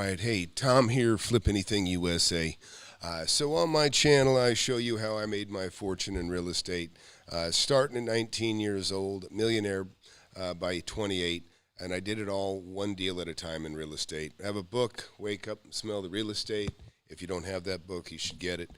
right. Hey, Tom here, FlipAnything USA. So on my channel, I show you how I made my fortune in real estate. Starting at 19 years old, millionaire by 28, and I did it all one deal at a time in real estate. I have a book, Wake Up and Smell the Real Estate. If you don't have that book, you should get it.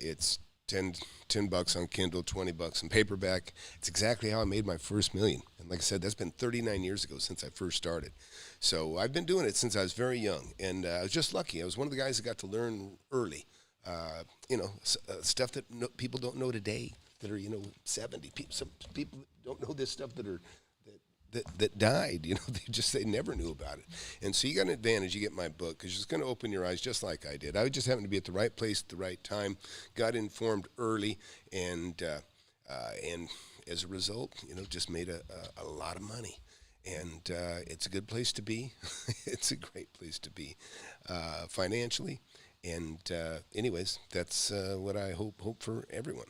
It's $10 on Kindle, $20 in paperback. It's exactly how I made my first million. And like I said, that's been 39 years ago since I first started. So I've been doing it since I was very young, and I was just lucky. I was one of the guys that got to learn early, stuff that people don't know today that are, 70. Some people don't know this stuff that died. They never knew about it. And so you got an advantage. You get my book because it's going to open your eyes just like I did. I just happened to be at the right place at the right time, got informed early, and as a result, just made a lot of money. And it's a good place to be. It's a great place to be financially. And anyways, that's what I hope for everyone.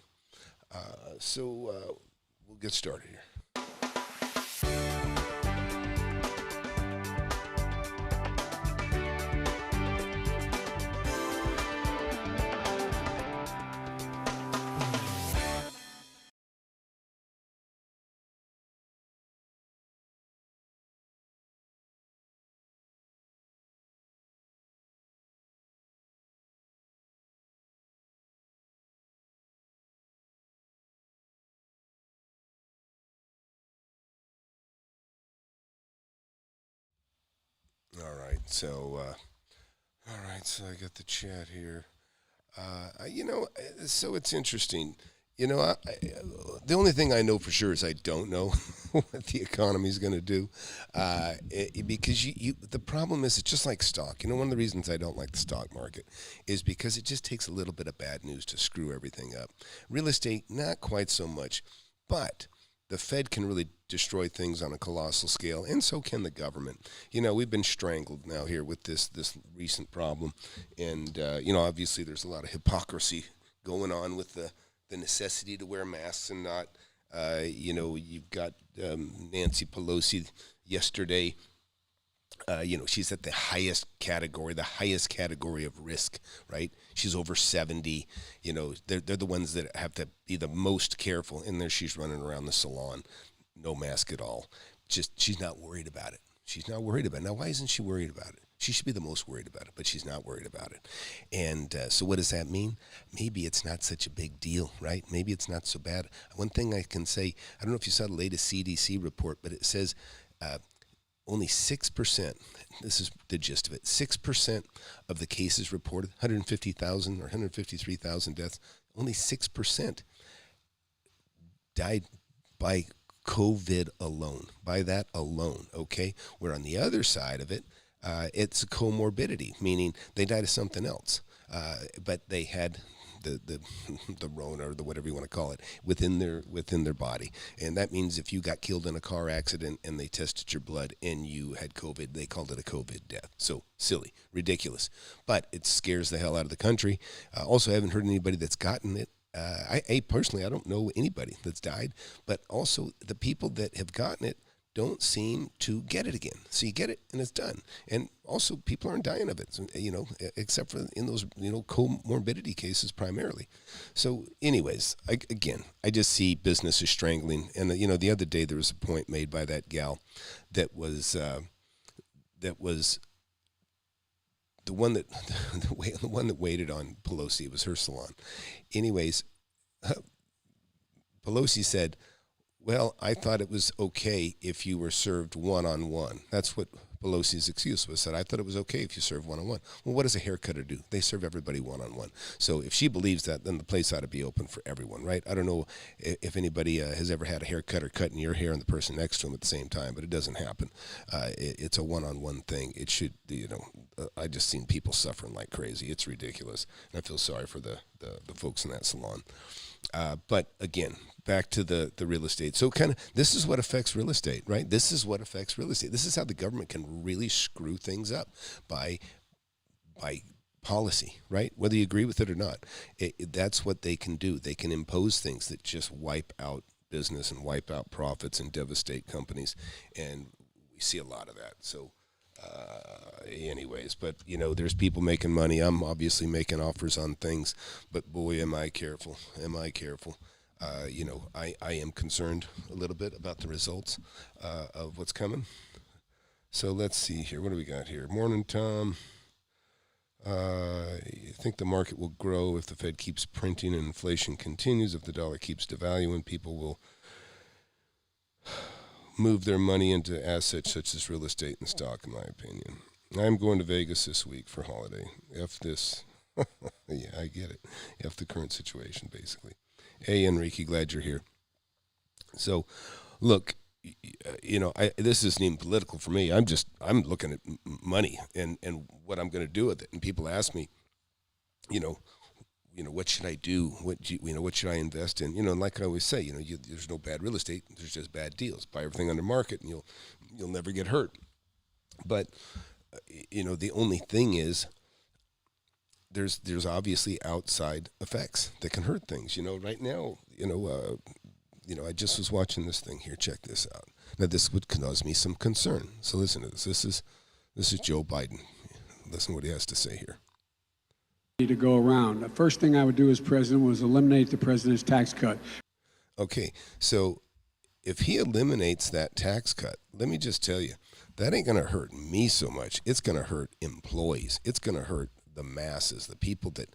So we'll get started here. All right, so I got the chat here. So it's interesting. The only thing I know for sure is I don't know what the economy is going to do, because the problem is it's just like stock. One of the reasons I don't like the stock market is because it just takes a little bit of bad news to screw everything up. Real estate, not quite so much, but the Fed can really destroy things on a colossal scale, and so can the government. We've been strangled now here with this recent problem, and obviously there's a lot of hypocrisy going on with the necessity to wear masks and not. You've got Nancy Pelosi yesterday. She's at the highest category of risk, right? She's over 70. They're the ones that have to be the most careful. And there she's running around the salon, no mask at all. She's not worried about it. Now, why isn't she worried about it? She should be the most worried about it, but she's not worried about it. And so what does that mean? Maybe it's not such a big deal, right? Maybe it's not so bad. One thing I can say, I don't know if you saw the latest CDC report, but it says only 6%, this is the gist of it, 6% of the cases reported, 150,000 or 153,000 deaths, only 6% died by COVID alone, by that alone, okay? Where on the other side of it, it's a comorbidity, meaning they died of something else, but they had the Rona or the whatever you want to call it within their body, and that means if you got killed in a car accident and they tested your blood and you had COVID, they called it a COVID death. So silly, ridiculous, but it scares the hell out of the country. Also, I haven't heard anybody that's gotten it. I personally, I don't know anybody that's died, but also the people that have gotten it don't seem to get it again. So you get it and it's done. And also people aren't dying of it, except for in those, comorbidity cases primarily. So anyways, I just see businesses strangling. And, the other day there was a point made by that gal that was the one that waited on Pelosi. It was her salon. Anyways, Pelosi said, well, I thought it was okay if you were served one-on-one. That's what Pelosi's excuse was, said, I thought it was okay if you serve one-on-one. Well, what does a haircutter do? They serve everybody one-on-one. So if she believes that, then the place ought to be open for everyone, right? I don't know if anybody has ever had a haircutter cutting your hair and the person next to him at the same time, but it doesn't happen. It's a one-on-one thing. It should, I just seen people suffering like crazy. It's ridiculous. And I feel sorry for the folks in that salon. But again, back to the real estate. So this is what affects real estate, right? This is what affects real estate. This is how the government can really screw things up by policy, right? Whether you agree with it or not, that's what they can do. They can impose things that just wipe out business and wipe out profits and devastate companies. And we see a lot of that. So Anyways, but there's people making money. I'm obviously making offers on things, but boy, am I careful. Am I careful? I am concerned a little bit about the results of what's coming. So let's see here. What do we got here? Morning, Tom. You think the market will grow if the Fed keeps printing and inflation continues? If the dollar keeps devaluing, people will move their money into assets such as real estate and stock, in my opinion. I'm going to Vegas this week for holiday. F this. Yeah, I get it. F the current situation, basically. Hey, Enrique, glad you're here. So, look, this isn't even political for me. I'm looking at money and what I'm going to do with it. And people ask me, what should I do? What should I invest in? And like I always say, there's no bad real estate. There's just bad deals. Buy everything under market, and you'll never get hurt. But the only thing is, there's obviously outside effects that can hurt things. Right now, I just was watching this thing here. Check this out. Now, this would cause me some concern. So listen to this. This is Joe Biden. Listen to what he has to say here. To go around. The first thing I would do as president was eliminate the president's tax cut. Okay, so if he eliminates that tax cut, let me just tell you, that ain't going to hurt me so much. It's going to hurt employees. It's going to hurt the masses, the people that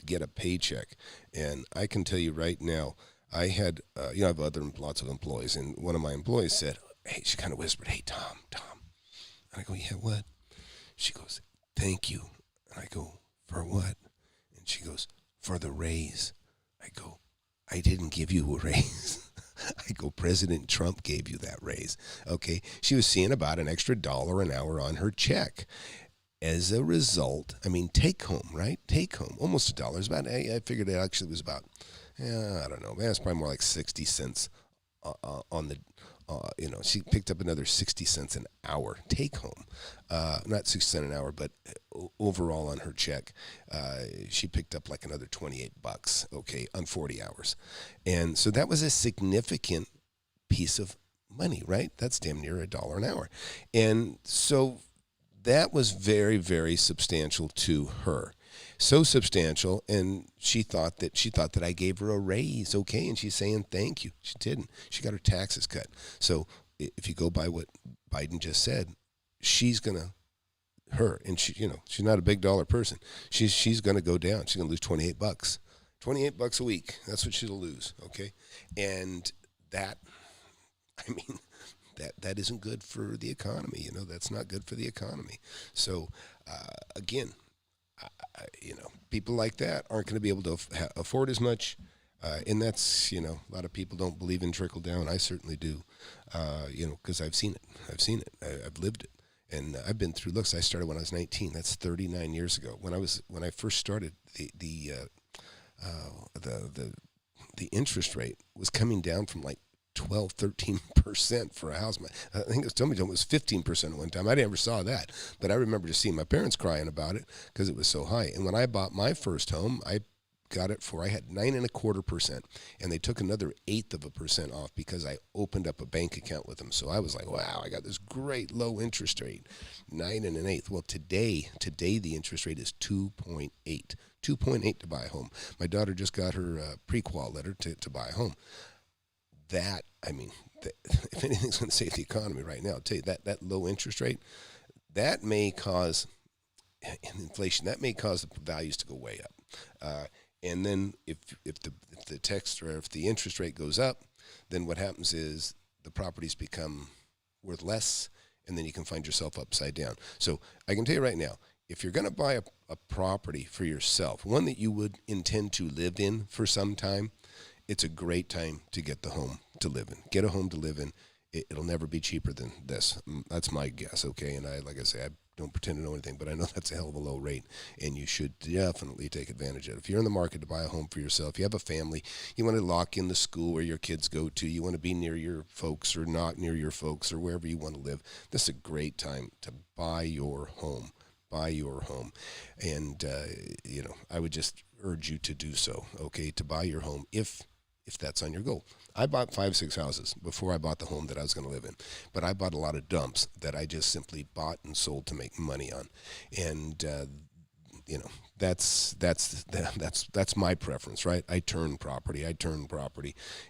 get a paycheck. And I can tell you right now, I had, I have lots of employees, and one of my employees said, hey, she kind of whispered, hey, Tom. And I go, yeah, what? She goes, thank you. And I go, for what? And she goes, for the raise. I go, I didn't give you a raise. I go, President Trump gave you that raise. Okay. She was seeing about an extra $1 an hour on her check. As a result, take home, right? Take home, almost $1. It's about, I figured it actually was about, I don't know, it's probably more like 60 cents on the, she picked up another 60 cents an hour take home. Not 60 cents an hour, but overall on her check, she picked up like another $28, okay, on 40 hours. And so that was a significant piece of money, right? That's damn near $1 an hour. And so that was very, very substantial to her. So substantial, and she thought that I gave her a raise, okay, and she's saying thank you. She didn't. She got her taxes cut. So if you go by what Biden just said, she's gonna, and she's not a big dollar person. She's gonna go down. She's gonna lose $28, $28 a week. That's what she'll lose, okay, and that, that isn't good for the economy. That's not good for the economy. So again. People like that aren't going to be able to afford as much, and that's, a lot of people don't believe in trickle down. I certainly do, because I've seen it. I've lived it, and I've been through. Look, I started when I was 19. That's 39 years ago. When I first started, the interest rate was coming down from like 12, 13% for a house. I think it was 15% at one time. I never saw that, but I remember just seeing my parents crying about it because it was so high. And when I bought my first home, I got it I had 9.25%, and they took another 1/8% off because I opened up a bank account with them. So I was like, wow, I got this great low interest rate, 9 1/8. Well, today the interest rate is 2.8, 2.8 to buy a home. My daughter just got her pre-qual letter to buy a home. That, if anything's going to save the economy right now, I'll tell you that low interest rate, that may cause inflation. That may cause the values to go way up. And then if the interest rate goes up, then what happens is the properties become worth less, and then you can find yourself upside down. So I can tell you right now, if you're going to buy a property for yourself, one that you would intend to live in for some time, it's a great time to get the home to live in. Get a home to live in. It'll never be cheaper than this. That's my guess, okay? And like I say, I don't pretend to know anything, but I know that's a hell of a low rate, and you should definitely take advantage of it. If you're in the market to buy a home for yourself, you have a family, you want to lock in the school where your kids go to, you want to be near your folks or not near your folks or wherever you want to live, this is a great time to buy your home. Buy your home. And, I would just urge you to do so, okay, to buy your home if if that's on your goal. I bought 5-6 houses before I bought the home that I was going to live in, but I bought a lot of dumps that I just simply bought and sold to make money on, and that's my preference, right? I turn property,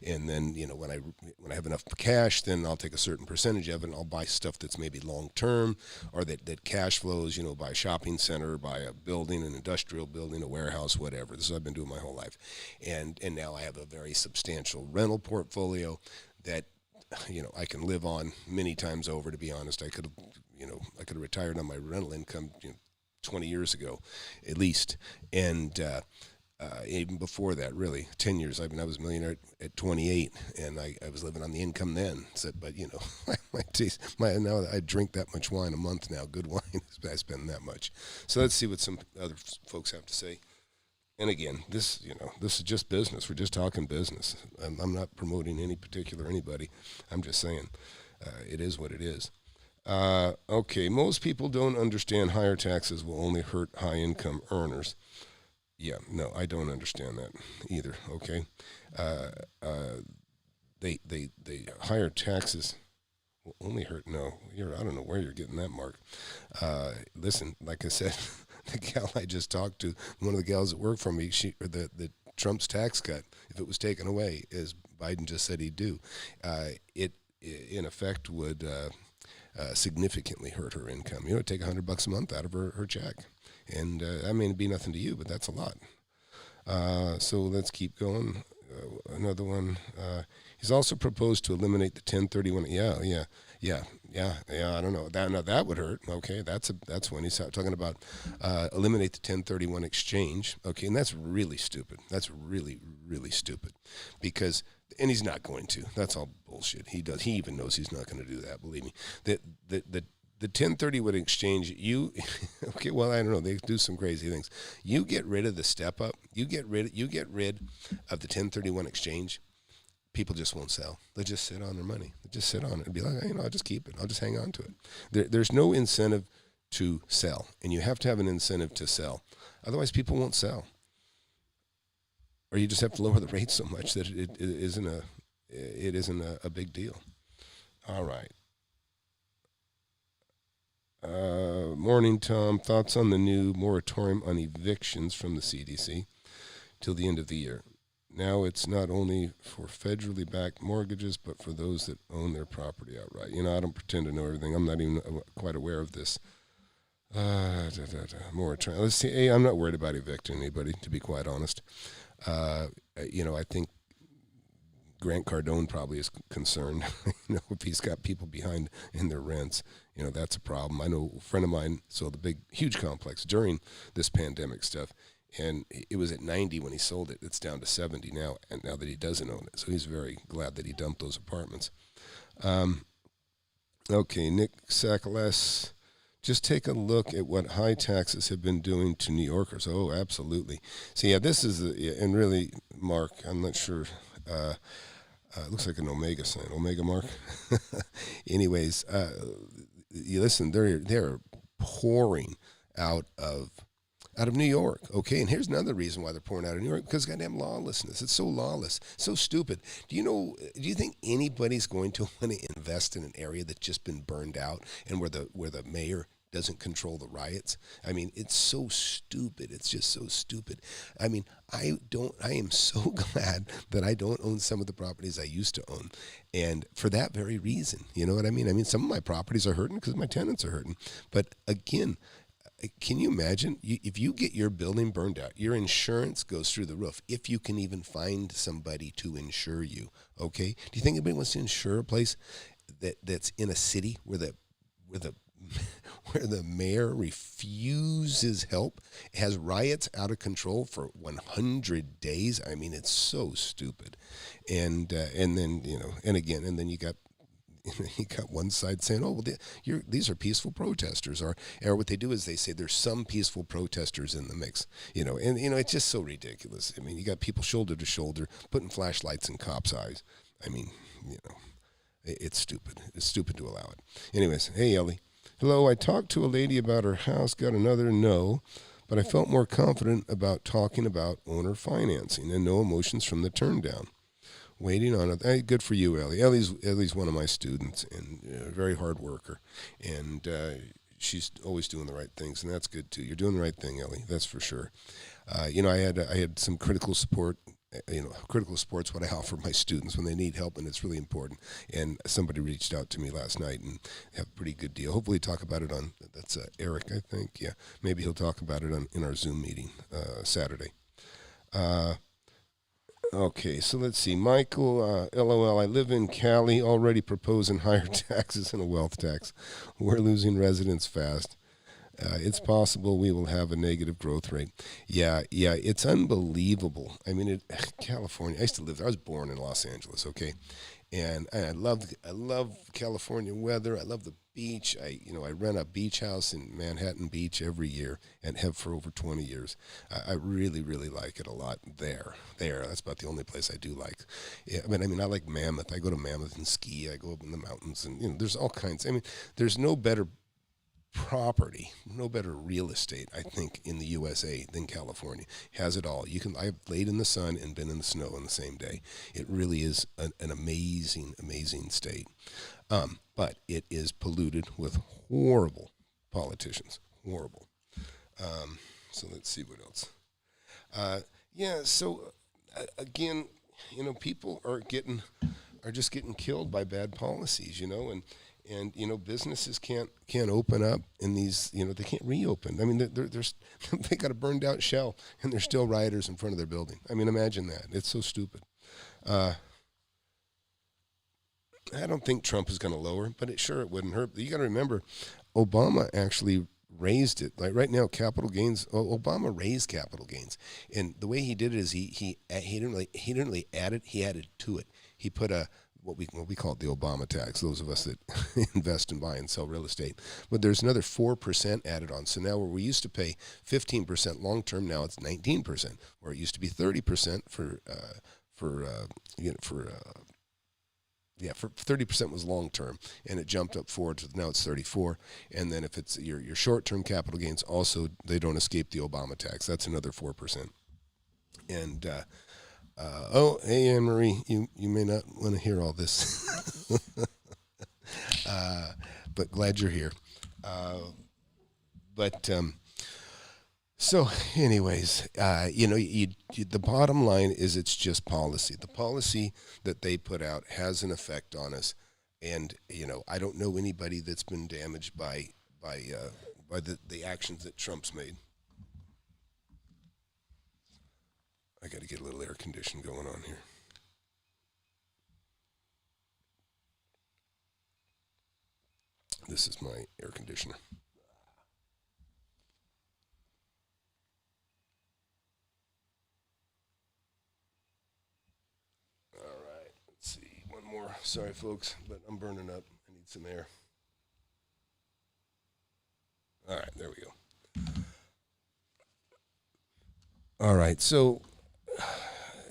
and then when I have enough cash, then I'll take a certain percentage of it, and I'll buy stuff that's maybe long term, or that cash flows, buy a shopping center, buy a building, an industrial building, a warehouse, whatever. This is what I've been doing my whole life, and now I have a very substantial rental portfolio that I can live on many times over. To be honest, I could have retired on my rental income 20 years ago, at least, and even before that, really, 10 years. I was a millionaire at 28, and I was living on the income then. So, but now I drink that much wine a month now. Good wine, I spend that much. So let's see what some other folks have to say. And again, this is just business. We're just talking business. I'm not promoting any particular anybody. I'm just saying it is what it is. Okay, most people don't understand higher taxes will only hurt high-income earners. Yeah, no, I don't understand that either, okay? They higher taxes will only hurt, no, I don't know where you're getting that, Mark. Listen, like I said, the gal I just talked to, one of the gals that worked for me, the Trump's tax cut, if it was taken away, as Biden just said he'd do, it in effect would significantly hurt her income. Take $100 a month out of her check. And that may be nothing to you, but that's a lot. So let's keep going. Another one. He's also proposed to eliminate the 1031. Yeah. I don't know. That would hurt. Okay, that's when he's talking about eliminate the 1031 exchange. Okay, and that's really stupid. That's really, really stupid, because. And he's not going to. That's all bullshit. He even knows he's not going to do that. Believe me. The 1031 exchange. Okay. Well, I don't know. They do some crazy things. You get rid of the step up. You get rid of the 1031 exchange. People just won't sell. They just sit on their money. They just sit on it and be like, I'll just keep it. I'll just hang on to it. There's no incentive to sell, and you have to have an incentive to sell. Otherwise, people won't sell. Or you just have to lower the rate so much that it isn't a big deal. All right. Morning, Tom. Thoughts on the new moratorium on evictions from the CDC till the end of the year? Now it's not only for federally backed mortgages, but for those that own their property outright. I don't pretend to know everything. I'm not even quite aware of this. Moratorium. Let's see. Hey, I'm not worried about evicting anybody, to be quite honest. I think Grant Cardone probably is concerned. If he's got people behind in their rents, that's a problem. I know a friend of mine sold a huge complex during this pandemic stuff, and it was at 90 when he sold it. It's down to 70 now, and now that he doesn't own it. So he's very glad that he dumped those apartments. Okay, Nick Sakalas. Just take a look at what high taxes have been doing to New Yorkers. Oh, absolutely. So, yeah, this is, and really, Mark, I'm not sure. It looks like an Omega sign. Omega, Mark? Anyways, you listen, they're pouring out of New York, okay? And here's another reason why they're pouring out of New York, because goddamn lawlessness. It's so lawless, so stupid. Do you think anybody's going to want to invest in an area that's just been burned out and where the mayor doesn't control the riots? I mean, it's so stupid. It's just so stupid. I mean, I am so glad that I don't own some of the properties I used to own. And for that very reason, you know what I mean? I mean, some of my properties are hurting because my tenants are hurting. But again, can you imagine if you get your building burned out, your insurance goes through the roof, if you can even find somebody to insure you, okay? Do you think anybody wants to insure a place that's in a city where the mayor refuses help, has riots out of control for 100 days? I mean, it's so stupid. And then, and then you got one side saying, oh, well, these are peaceful protesters, or what they do is they say there's some peaceful protesters in the mix, and it's just so ridiculous. I mean, you got people shoulder to shoulder putting flashlights in cops' eyes. I mean, it's stupid. It's stupid to allow it. Anyways, hey, Ellie. Hello, I talked to a lady about her house, got another no, but I felt more confident about talking about owner financing and no emotions from the turn down. waiting on it. Hey, good for you, Ellie. Ellie's one of my students and a very hard worker, and she's always doing the right things, and that's good too. You're doing the right thing, Ellie. That's for sure. I had some critical support. Critical support's what I offer my students when they need help, and it's really important. And somebody reached out to me last night and have a pretty good deal. Hopefully talk about it on, that's Eric, I think. Yeah, maybe he'll talk about it in our Zoom meeting Saturday. Okay, so let's see. Michael, LOL, I live in Cali, already proposing higher taxes and a wealth tax. We're losing residents fast. It's possible we will have a negative growth rate. Yeah, it's unbelievable. I mean, California, I used to live there. I was born in Los Angeles, okay? And I love California weather. I love the beach. I rent a beach house in Manhattan Beach every year and have for over 20 years. I really, really like it a lot there. That's about the only place I do like. Yeah, I mean, I like Mammoth. I go to Mammoth and ski. I go up in the mountains, and there's all kinds. I mean, there's no better property, no better real estate, I think, in the USA than California. Has it all. I've laid in the sun and been in the snow on the same day. It really is an amazing, amazing state. But it is polluted with horrible politicians. Horrible. So let's see what else. Again, people are just getting killed by bad policies, and businesses can't open up in these, they can't reopen. I mean, they got a burned out shell, and there's still rioters in front of their building. I mean, imagine that. It's so stupid. I don't think Trump is going to lower, but it wouldn't hurt. You got to remember, Obama actually raised it. Like right now, capital gains. Obama raised capital gains, and the way he did it is he didn't really add it. He added to it. He put what we call it the Obama tax, those of us that invest and buy and sell real estate. But there's another 4% added on. So now where we used to pay 15% long term, now it's 19%. Where it used to be 30% for 30% was long term, and it jumped up forward to now it's 34. And then if it's your short term capital gains, also they don't escape the Obama tax. That's another 4%. And hey, Anne Marie, you may not want to hear all this, but glad you're here. So, anyways, the bottom line is it's just policy. The policy that they put out has an effect on us, and I don't know anybody that's been damaged by the actions that Trump's made. I got to get a little air conditioning going on here. This is my air conditioner. All right, let's see. One more. Sorry, folks, but I'm burning up. I need some air. All right, there we go. All right, so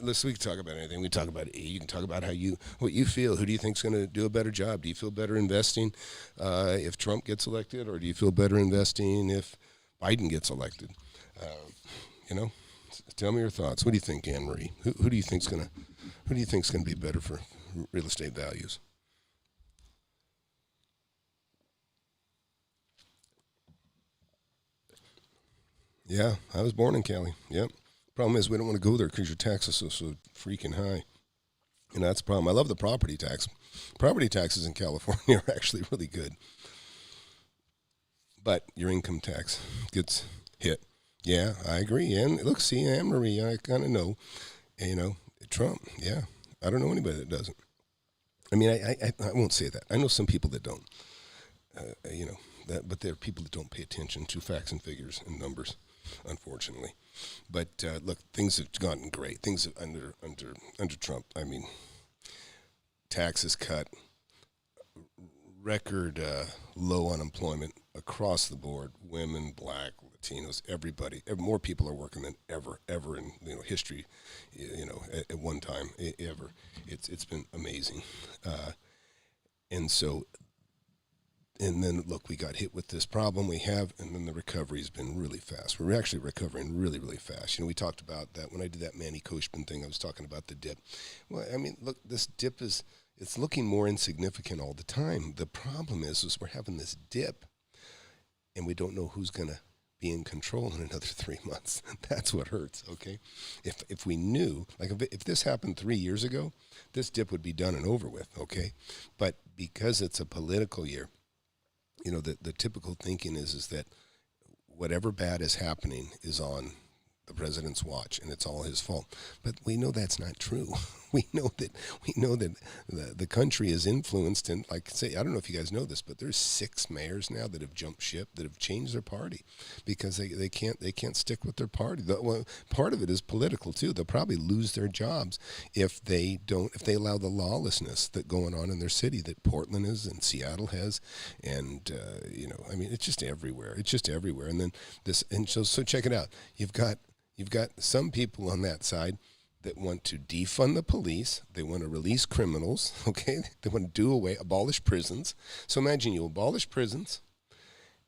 listen, we can talk about anything. We can talk about you can talk about what you feel. Who do you think's going to do a better job? Do you feel better investing if Trump gets elected, or do you feel better investing if Biden gets elected? Tell me your thoughts. What do you think, Anne Marie? Who do you think's going to be better for real estate values? Yeah, I was born in Cali. Yep. Problem is we don't want to go there because your taxes are so freaking high. That's the problem. I love the property tax. Property taxes in California are actually really good. But your income tax gets hit. Yeah, I agree. And look, see, Anne Marie, I kind of know, Trump. Yeah, I don't know anybody that doesn't. I mean, I won't say that. I know some people that don't. But there are people that don't pay attention to facts and figures and numbers, unfortunately. But look, things have gotten great. Things have under Trump. I mean, taxes cut, record low unemployment across the board. Women, black, Latinos, everybody. More people are working than ever in history. At one time ever. It's been amazing. And so And then, look, we got hit with this problem we have, and then the recovery's been really fast. We're actually recovering really, really fast. We talked about that. When I did that Manny Koshman thing, I was talking about the dip. Well, I mean, look, this dip it's looking more insignificant all the time. The problem is we're having this dip, and we don't know who's going to be in control in another 3 months. That's what hurts, okay? If we knew, like if this happened 3 years ago, this dip would be done and over with, okay? But because it's a political year, the typical thinking is that whatever bad is happening is on the president's watch, and it's all his fault. But we know that's not true. We know that the country is influenced, and like I say, I don't know if you guys know this, but there's 6 mayors now that have jumped ship, that have changed their party because they can't stick with their party. Part of it is political too. They'll probably lose their jobs if they allow the lawlessness that going on in their city that Portland is and Seattle has, and I mean, it's just everywhere. It's just everywhere. And then so check it out. You've got some people on that side that want to defund the police. They want to release criminals, okay? They want to abolish prisons. So imagine you abolish prisons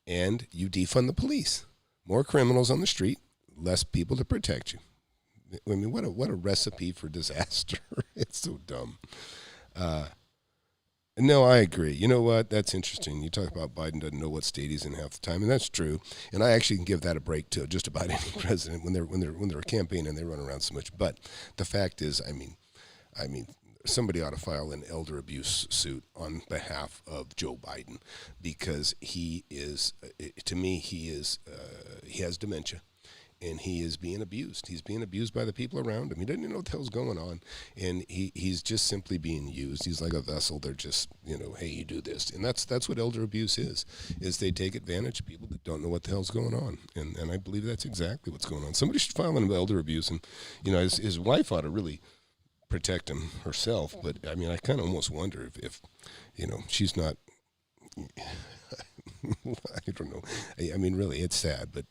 and you defund the police. More criminals on the street, less people to protect you. I mean, what a recipe for disaster. It's so dumb. No, I agree. You know what? That's interesting. You talk about Biden doesn't know what state he's in half the time, and that's true. And I actually can give that a break to just about any president when they're campaigning and they run around so much. But the fact is, I mean, somebody ought to file an elder abuse suit on behalf of Joe Biden because he is, to me, he has dementia. And he is being abused. He's being abused by the people around him. He doesn't know what the hell's going on. And he's just simply being used. He's like a vessel. They're just, hey, you do this. And that's what elder abuse is they take advantage of people that don't know what the hell's going on. And I believe that's exactly what's going on. Somebody should file an elder abuse. And, his wife ought to really protect him herself. But, I mean, I kind of almost wonder if she's not... I don't know. I mean, really, it's sad, but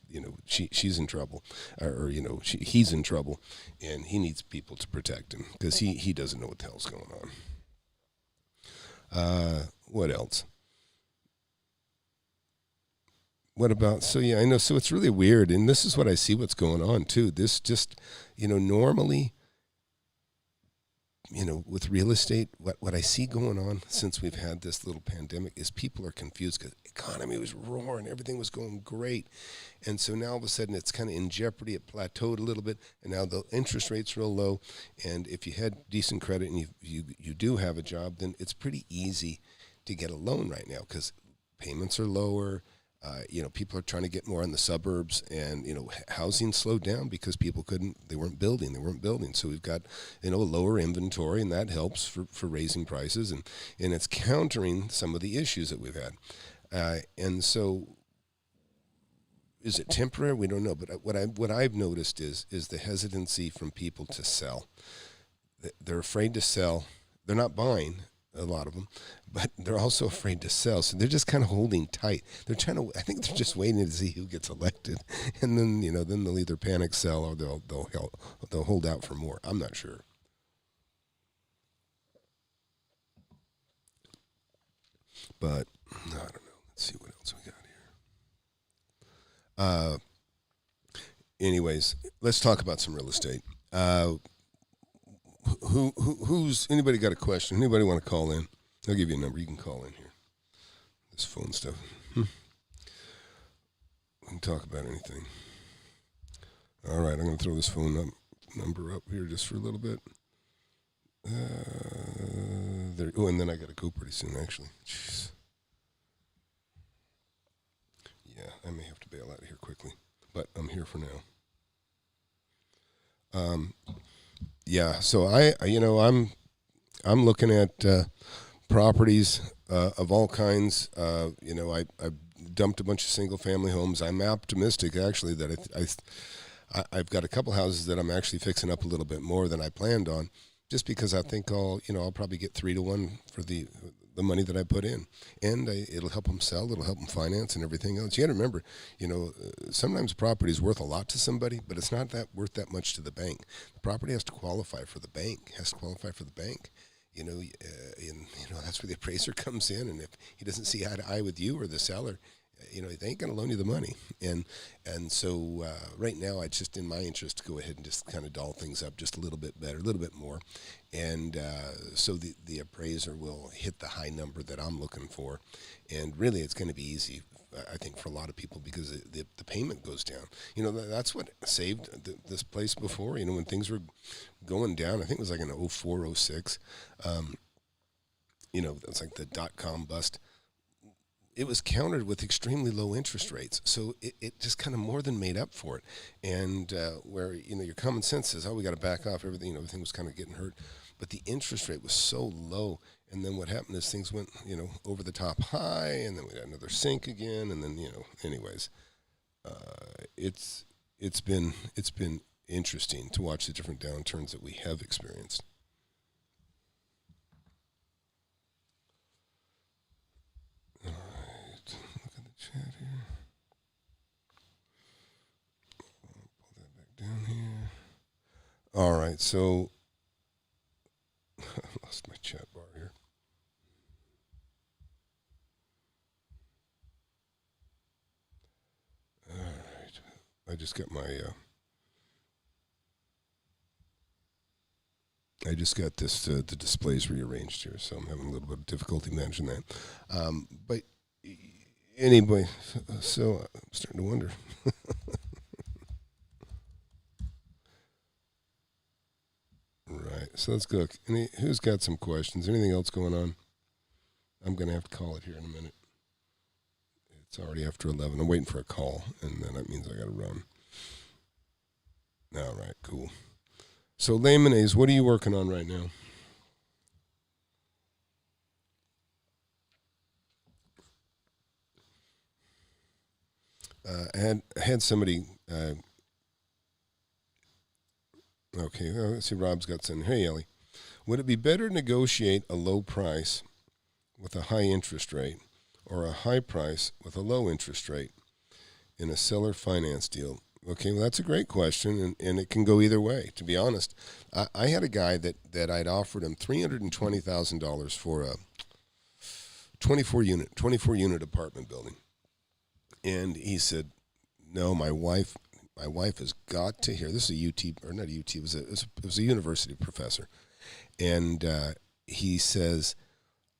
she's in trouble, or he's in trouble, and he needs people to protect him because he doesn't know what the hell's going on. What else? What about? So yeah, I know. So it's really weird, and this is what I see what's going on too. This just normally. With real estate, what I see going on since we've had this little pandemic is people are confused because the economy was roaring, everything was going great. And so now all of a sudden it's kind of in jeopardy. It plateaued a little bit, and now the interest rate's real low. And if you had decent credit and you do have a job, then it's pretty easy to get a loan right now because payments are lower. People are trying to get more in the suburbs, and housing slowed down because people they weren't building. So we've got a lower inventory, and that helps for raising prices, and it's countering some of the issues that we've had. And so, is it temporary? We don't know. But what I've noticed is the hesitancy from people to sell. They're afraid to sell. They're not buying. A lot of them, but they're also afraid to sell, so they're just kind of holding tight. They're trying to. I think they're just waiting to see who gets elected, and then then they'll either panic sell or they'll hold out for more. I'm not sure. But I don't know. Let's see what else we got here. Anyways, let's talk about some real estate. Who's anybody got a question? Anybody want to call in? I'll give you a number. You can call in here. This phone stuff. We can talk about anything. All right, I'm going to throw this phone number up here just for a little bit. There. Oh, and then I got to go pretty soon, actually. Jeez. Yeah, I may have to bail out of here quickly, but I'm here for now. Yeah, so I'm looking at properties of all kinds. I dumped a bunch of single family homes. I'm optimistic actually that I've got a couple houses that I'm actually fixing up a little bit more than I planned on, just because I think I'll probably get 3-to-1 for the money that I put in, and it'll help them sell, it'll help them finance and everything else. You got to remember, sometimes property is worth a lot to somebody, but it's not worth that much to the bank. The property has to qualify for the bank, that's where the appraiser comes in, and if he doesn't see eye to eye with you or the seller, they ain't going to loan you the money. And so right now, it's just in my interest to go ahead and just kind of doll things up just a little bit better, a little bit more. And so the appraiser will hit the high number that I'm looking for. And really, it's going to be easy, I think, for a lot of people because the payment goes down. That's what saved this place before, when things were going down. I think it was like in 04, 06. That's like the dot-com bust. It was countered with extremely low interest rates. So it just kind of more than made up for it. And where, your common sense says, we got to back off everything. Everything was kind of getting hurt. But the interest rate was so low. And then what happened is things went, over the top high, and then we got another sink again. And then, anyways, it's been interesting to watch the different downturns that we have experienced. All right, look at the chat here. Pull that back down here. All right, so I lost my chat bar here. All right, I just got my. I just got the displays rearranged here, so I'm having a little bit of difficulty managing that. But anyway, so I'm starting to wonder. Right, so let's go. Who's got some questions? Anything else going on? I'm going to have to call it here in a minute. It's already after 11. I'm waiting for a call, and then that means I got to run. All right, cool. So, Laymanese, what are you working on right now? I had somebody. Okay, let's see. Rob's got some. Hey, Ellie, would it be better to negotiate a low price with a high interest rate, or a high price with a low interest rate in a seller finance deal? Okay, well, that's a great question, and it can go either way, to be honest. I had a guy that I'd offered him $320,000 for a 24-unit apartment building. And he said, no, my wife has got to hear. This is a UT, or not a UT, it was a university professor. And he says,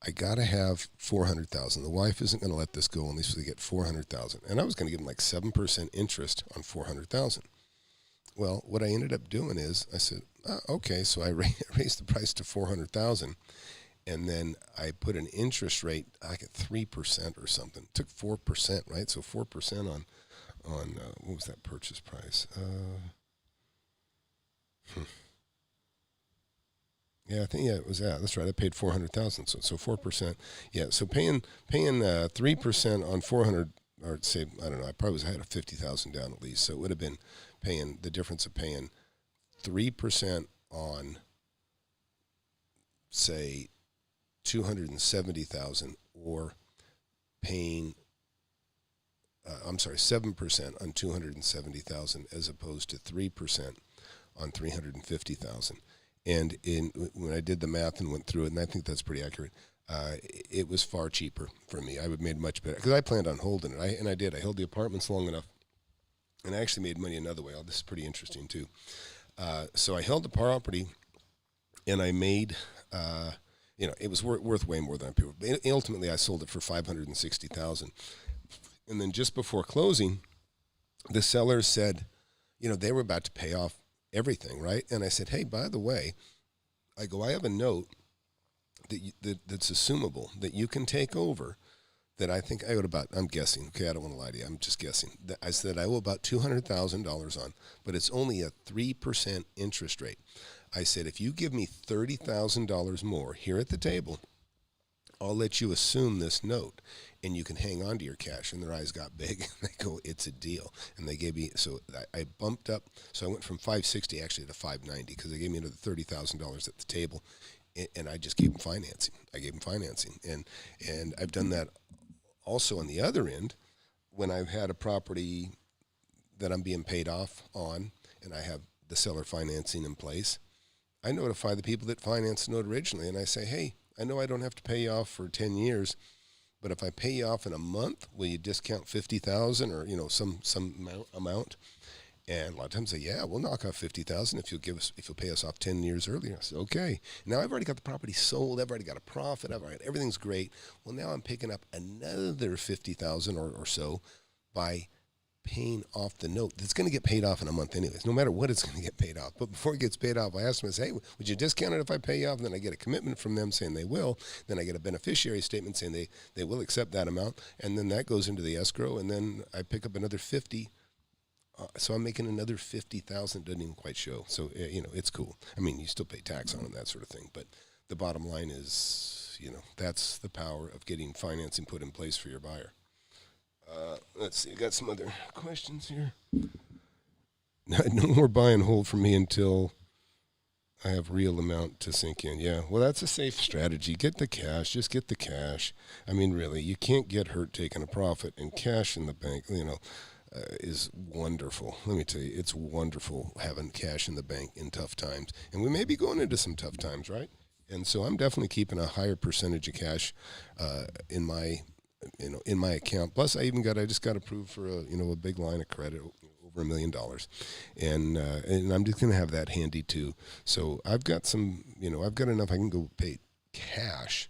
I got to have $400,000. The wife isn't going to let this go unless we get $400,000. And I was going to give him like 7% interest on $400,000. Well, what I ended up doing is I said, okay, so I raised the price to $400,000, and then I put an interest rate like at 3% or something. It took 4%, right? So 4% on what was that purchase price? Yeah, I think it was that. That's right. I paid $400,000, so 4%. Yeah, so paying 3% on 400, or say, I don't know. I probably had a $50,000 down at least, so it would have been paying the difference of paying 3% on, say, $270,000, or paying 7% on $270,000 as opposed to 3% on $350,000. And when I did the math and went through it, and I think that's pretty accurate, it was far cheaper for me. I would have made much better, because I planned on holding it. I did. I held the apartments long enough, and I actually made money another way. This is pretty interesting too. So I held the property, and I made, it was worth way more than I paid. But ultimately, I sold it for $560,000. And then just before closing, the seller said, they were about to pay off everything, right? And I said, hey, by the way, I have a note that's assumable that you can take over, that I think I owed about, I'm guessing, okay, I don't want to lie to you, I'm just guessing. I said I owe about $200,000 on, but it's only a 3% interest rate. I said, if you give me $30,000 more here at the table, I'll let you assume this note, and you can hang on to your cash. And their eyes got big, and they go, it's a deal. And they gave me, so I bumped up, so I went from $560 actually to $590, because they gave me another $30,000 at the table, and I just gave them financing. And I've done that also on the other end, when I've had a property that I'm being paid off on, and I have the seller financing in place. I notify the people that financed the note originally, and I say, hey, I know I don't have to pay you off for 10 years, but if I pay you off in a month, will you discount 50,000 or some amount? And a lot of times they say, yeah, we'll knock off 50,000 if you'll pay us off 10 years earlier. I said, okay. Now I've already got the property sold. I've already got a profit. Everything's great. Well, now I'm picking up another 50,000 or so by paying off the note. That's going to get paid off in a month anyways. No matter what, it's going to get paid off. But before it gets paid off, I ask them, I say, hey, would you discount it if I pay you off? And then I get a commitment from them saying they will. Then I get a beneficiary statement saying they will accept that amount. And then that goes into the escrow. And then I pick up another 50. So I'm making another 50,000. Doesn't even quite show. So, it's cool. I mean, you still pay tax on it and that sort of thing. But the bottom line is, that's the power of getting financing put in place for your buyer. Let's see. I got some other questions here. No more buy and hold for me until I have real amount to sink in. Yeah, well, that's a safe strategy. Get the cash. Just get the cash. I mean, really, you can't get hurt taking a profit, and cash in the bank, is wonderful. Let me tell you, it's wonderful having cash in the bank in tough times. And we may be going into some tough times, right? And so I'm definitely keeping a higher percentage of cash in my account. Plus, I just got approved for a big line of credit, over $1 million, and I'm just going to have that handy too. So I've got I've got enough. I can go pay cash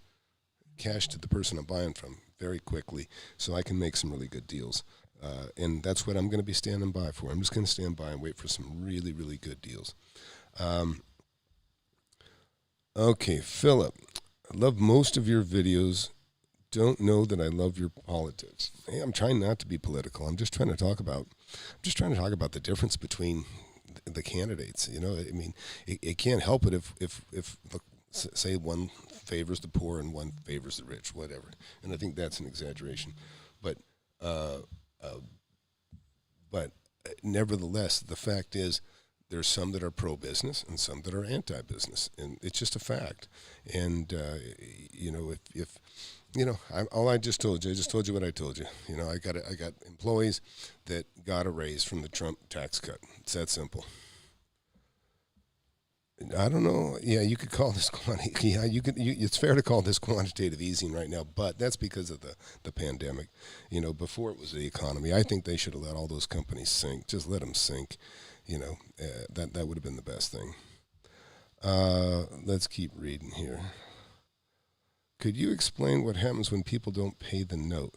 to the person I'm buying from very quickly, so I can make some really good deals. And that's what I'm going to be standing by for. I'm just going to stand by and wait for some really, really good deals. Okay, Philip, I love most of your videos. Don't know that I love your politics. Hey, I'm trying not to be political. I'm just trying to talk about the difference between the candidates. I mean, it can't help it if say one favors the poor and one favors the rich, whatever. And I think that's an exaggeration, but nevertheless, the fact is, there's some that are pro-business and some that are anti-business, and it's just a fact. And I just told you what I told you. I got employees that got a raise from the Trump tax cut. It's that simple. I don't know. Yeah, you could call this yeah, you could. It's fair to call this quantitative easing right now, but that's because of the pandemic. Before it was the economy. I think they should have let all those companies sink. Just let them sink. That would have been the best thing. Let's keep reading here. Could you explain what happens when people don't pay the note?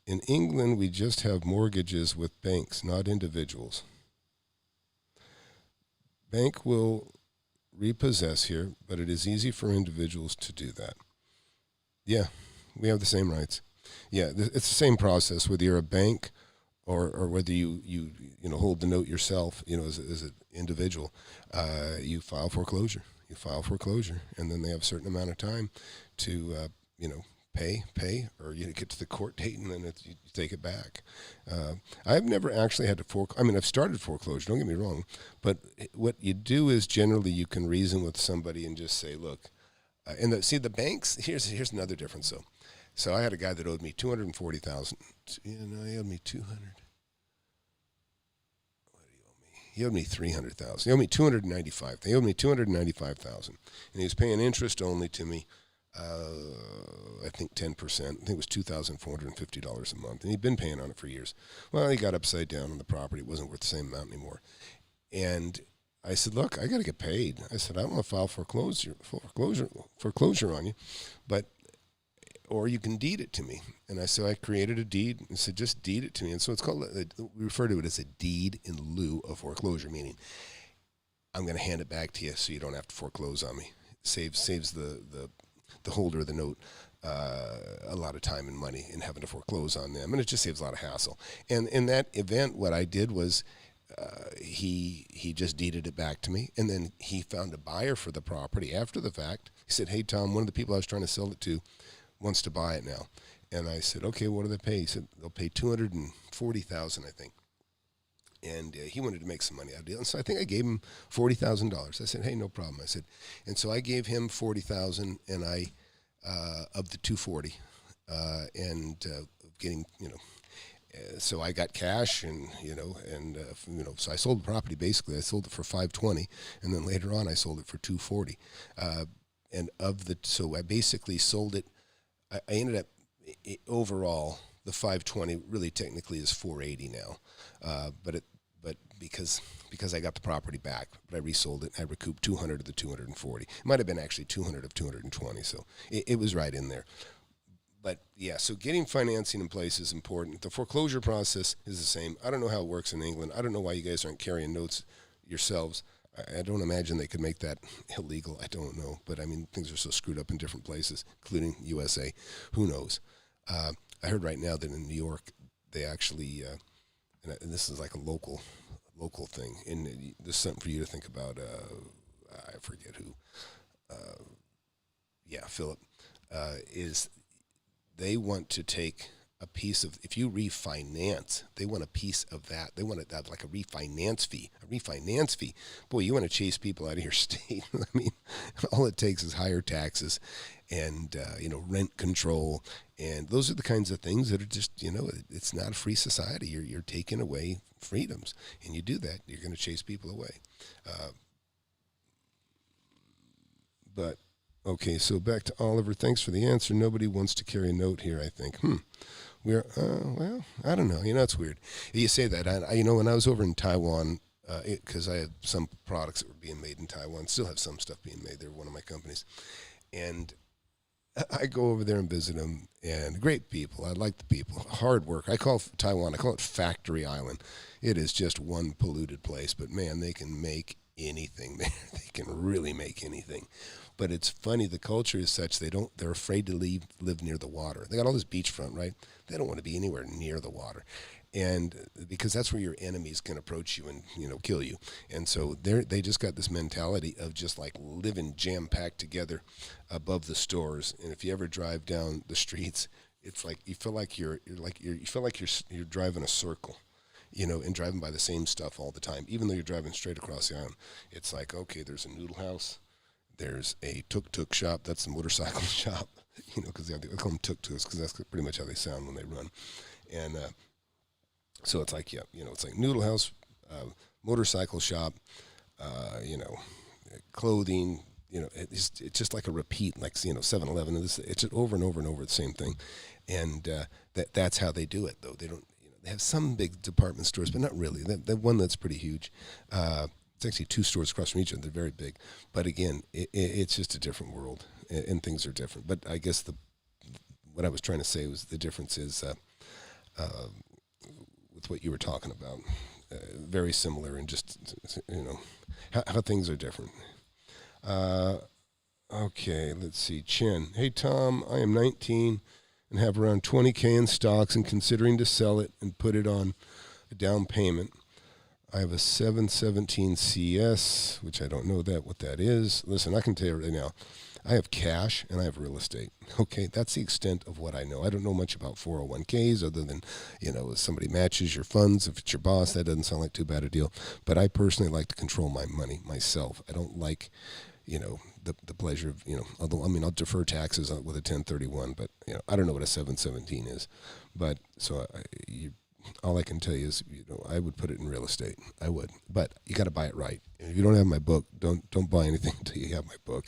In England, we just have mortgages with banks, not individuals. Bank will repossess here, but it is easy for individuals to do that. Yeah, we have the same rights. Yeah, it's the same process, whether you're a bank or whether you hold the note yourself, as an individual. You file foreclosure. And then they have a certain amount of time to, pay, or get to the court date, and then you take it back. I've never actually had to I've started foreclosure, don't get me wrong, but what you do is generally you can reason with somebody and just say, look, the banks, here's another difference, though. So I had a guy that owed me $240,000. He owed me 200. What did he owe me? He owed me $300,000. He owed me $295,000. He owed me $295,000, and he was paying interest only to me. I think 10%. I think it was $2,450 a month, and he'd been paying on it for years. Well, he got upside down on the property; it wasn't worth the same amount anymore. And I said, "Look, I got to get paid." I said, "I don't want to file foreclosure on you, or you can deed it to me." And I created a deed and said, "Just deed it to me." And so it's called. We refer to it as a deed in lieu of foreclosure, meaning I'm going to hand it back to you, so you don't have to foreclose on me. Saves the holder of the note a lot of time and money in having to foreclose on them, and it just saves a lot of hassle. And in that event, what I did was he just deeded it back to me, and then he found a buyer for the property after the fact. He said, "Hey, Tom, one of the people I was trying to sell it to wants to buy it now." And I said, "Okay, what do they pay?" He said, "They'll pay $240,000, I think." And he wanted to make some money out of the deal. And so I think I gave him $40,000. I said, "Hey, no problem." I said, and so I gave him $40,000, and I of the $240, and getting So I got cash, and so I sold the property. Basically, I sold it for $520, and then later on I sold it for $240. So I basically sold it. I ended up overall the $520 really technically is $480 now, but because I got the property back, but I resold it. I recouped $200 of the $240. It might have been actually $200 of $220, so it was right in there. But yeah, so getting financing in place is important. The foreclosure process is the same. I don't know how it works in England. I don't know why you guys aren't carrying notes yourselves. I don't imagine they could make that illegal. I don't know. But I mean, things are so screwed up in different places, including USA. Who knows? I heard right now that in New York, they actually, and this is like a local thing, and this is something for you to think about. I forget who. Philip, is they want to take a piece of, if you refinance, they want a piece of that. They want it like a refinance fee. Boy, you want to chase people out of your state. I mean, all it takes is higher taxes and, rent control. And those are the kinds of things that are just, it's not a free society. You're taking away freedoms. And you do that, you're going to chase people away. Okay, so back to Oliver. Thanks for the answer. Nobody wants to carry a note here, I think. Well, I don't know. It's weird. You say that. When I was over in Taiwan, because I had some products that were being made in Taiwan, still have some stuff being made there, one of my companies. And I go over there and visit them, and great people. I like the people. Hard work. I call Taiwan, it Factory Island. It is just one polluted place, but man, they can make anything there. They can really make anything. But it's funny, the culture is such they're afraid to live near the water. They got all this beachfront, right? They don't want to be anywhere near the water. And because that's where your enemies can approach you and, kill you. And so they just got this mentality of just like living jam-packed together above the stores. And if you ever drive down the streets, it's like you feel like you're driving a circle. And driving by the same stuff all the time, even though you're driving straight across the island. It's like, okay, there's a noodle house. There's a tuk-tuk shop. That's the motorcycle shop, because they call them tuk-tuks because that's pretty much how they sound when they run. And so it's like, it's like noodle house, motorcycle shop, clothing, it's just like a repeat, like, 7-Eleven. It's just over and over and over the same thing. And that's how they do it, though. They don't, they have some big department stores, but not really. That one that's pretty huge. It's actually 2 stores across from each other. They're very big. But again, it's just a different world, and things are different. But I guess what I was trying to say was the difference is with what you were talking about. Very similar, and just, how things are different. Okay, let's see. Chen. Hey, Tom, I am 19 and have around 20K in stocks and considering to sell it and put it on a down payment. I have a 717 CS, which I don't know what that is. Listen, I can tell you right now, I have cash and I have real estate. Okay, that's the extent of what I know. I don't know much about 401ks other than, if somebody matches your funds, if it's your boss, that doesn't sound like too bad a deal. But I personally like to control my money myself. I don't like, the pleasure of, although, I'll defer taxes with a 1031, but, I don't know what a 717 is. But so all I can tell you is, I would put it in real estate. I would, but you got to buy it right. If you don't have my book, don't buy anything until you have my book.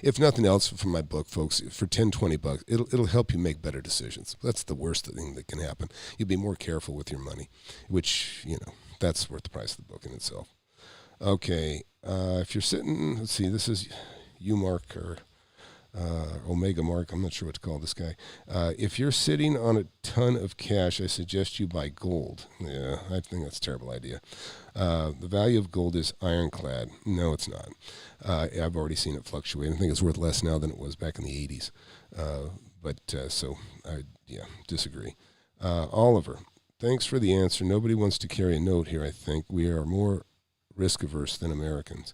If nothing else from my book, folks, for $10-20, it'll help you make better decisions. That's the worst thing that can happen. You'll be more careful with your money, which that's worth the price of the book in itself. Okay, if you're sitting, let's see, this is Umark or Omega Mark, I'm not sure what to call this guy. If you're sitting on a ton of cash, I suggest you buy gold. Yeah, I think that's a terrible idea. The value of gold is ironclad. No, it's not. I've already seen it fluctuate. I think it's worth less now than it was back in the 80s. So I disagree. Oliver, thanks for the answer. Nobody wants to carry a note here, I think. We are more risk averse than Americans.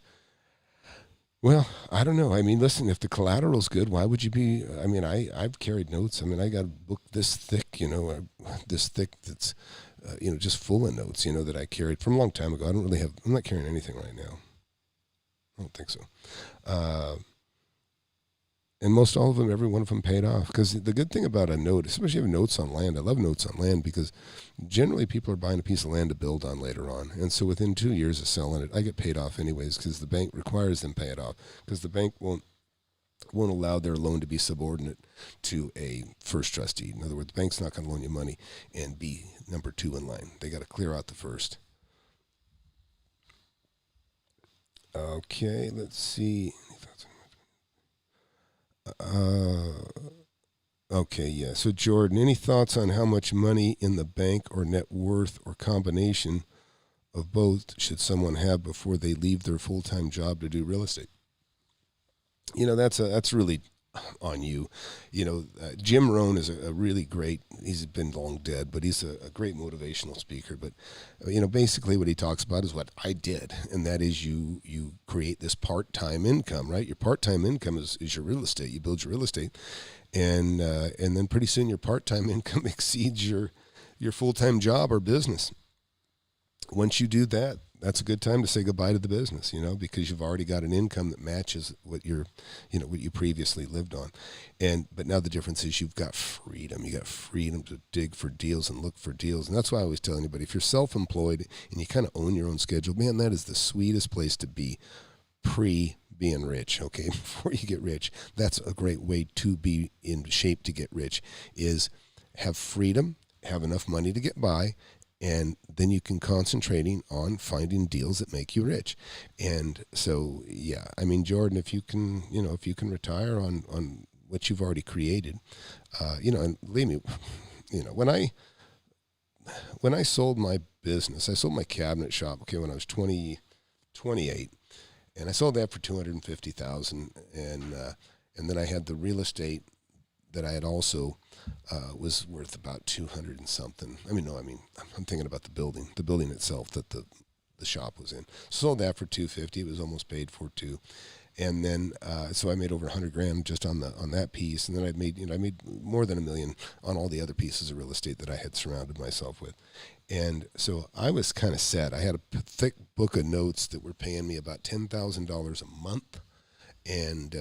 Well, I don't know. Listen, if the collateral's good, why would you be? I've carried notes. I got a book this thick, this thick that's, just full of notes, that I carried from a long time ago. I'm not carrying anything right now. I don't think so. And most all of them, every one of them paid off. Because the good thing about a note, especially if you have notes on land, I love notes on land because generally people are buying a piece of land to build on later on. And so within 2 years of selling it, I get paid off anyways because the bank requires them pay it off because the bank won't allow their loan to be subordinate to a first trustee. In other words, the bank's not going to loan you money and be number 2 in line. They got to clear out the first. Okay, let's see. Okay, yeah. So, Jordan, any thoughts on how much money in the bank or net worth or combination of both should someone have before they leave their full-time job to do real estate? That's really on you. Jim Rohn is a really great, he's been long dead, but he's a great motivational speaker. But, basically what he talks about is what I did, and that is you create this part-time income, right? Your part-time income is your real estate. You build your real estate, and then pretty soon your part-time income exceeds your full-time job or business. Once you do that, that's a good time to say goodbye to the business, because you've already got an income that matches what what you previously lived on. But now the difference is you've got freedom. You got freedom to dig for deals and look for deals. And that's why I always tell anybody, if you're self-employed and you kind of own your own schedule, man, that is the sweetest place to be being rich, okay? Before you get rich, that's a great way to be in shape to get rich, is have freedom, have enough money to get by, and then you can concentrating on finding deals that make you rich. And so, yeah, I mean, Jordan, if you can retire on what you've already created, and believe me, when I sold my business, I sold my cabinet shop, okay, when I was 28, and I sold that for $250,000, and then I had the real estate that I had also was worth about 200 and something. I'm thinking about the building itself that the shop was in. Sold that for $250. It was almost paid for too. And then, so I made over $100,000 just on that piece. And then I made more than $1 million on all the other pieces of real estate that I had surrounded myself with. And so I was kind of set. I had a thick book of notes that were paying me about $10,000 a month. And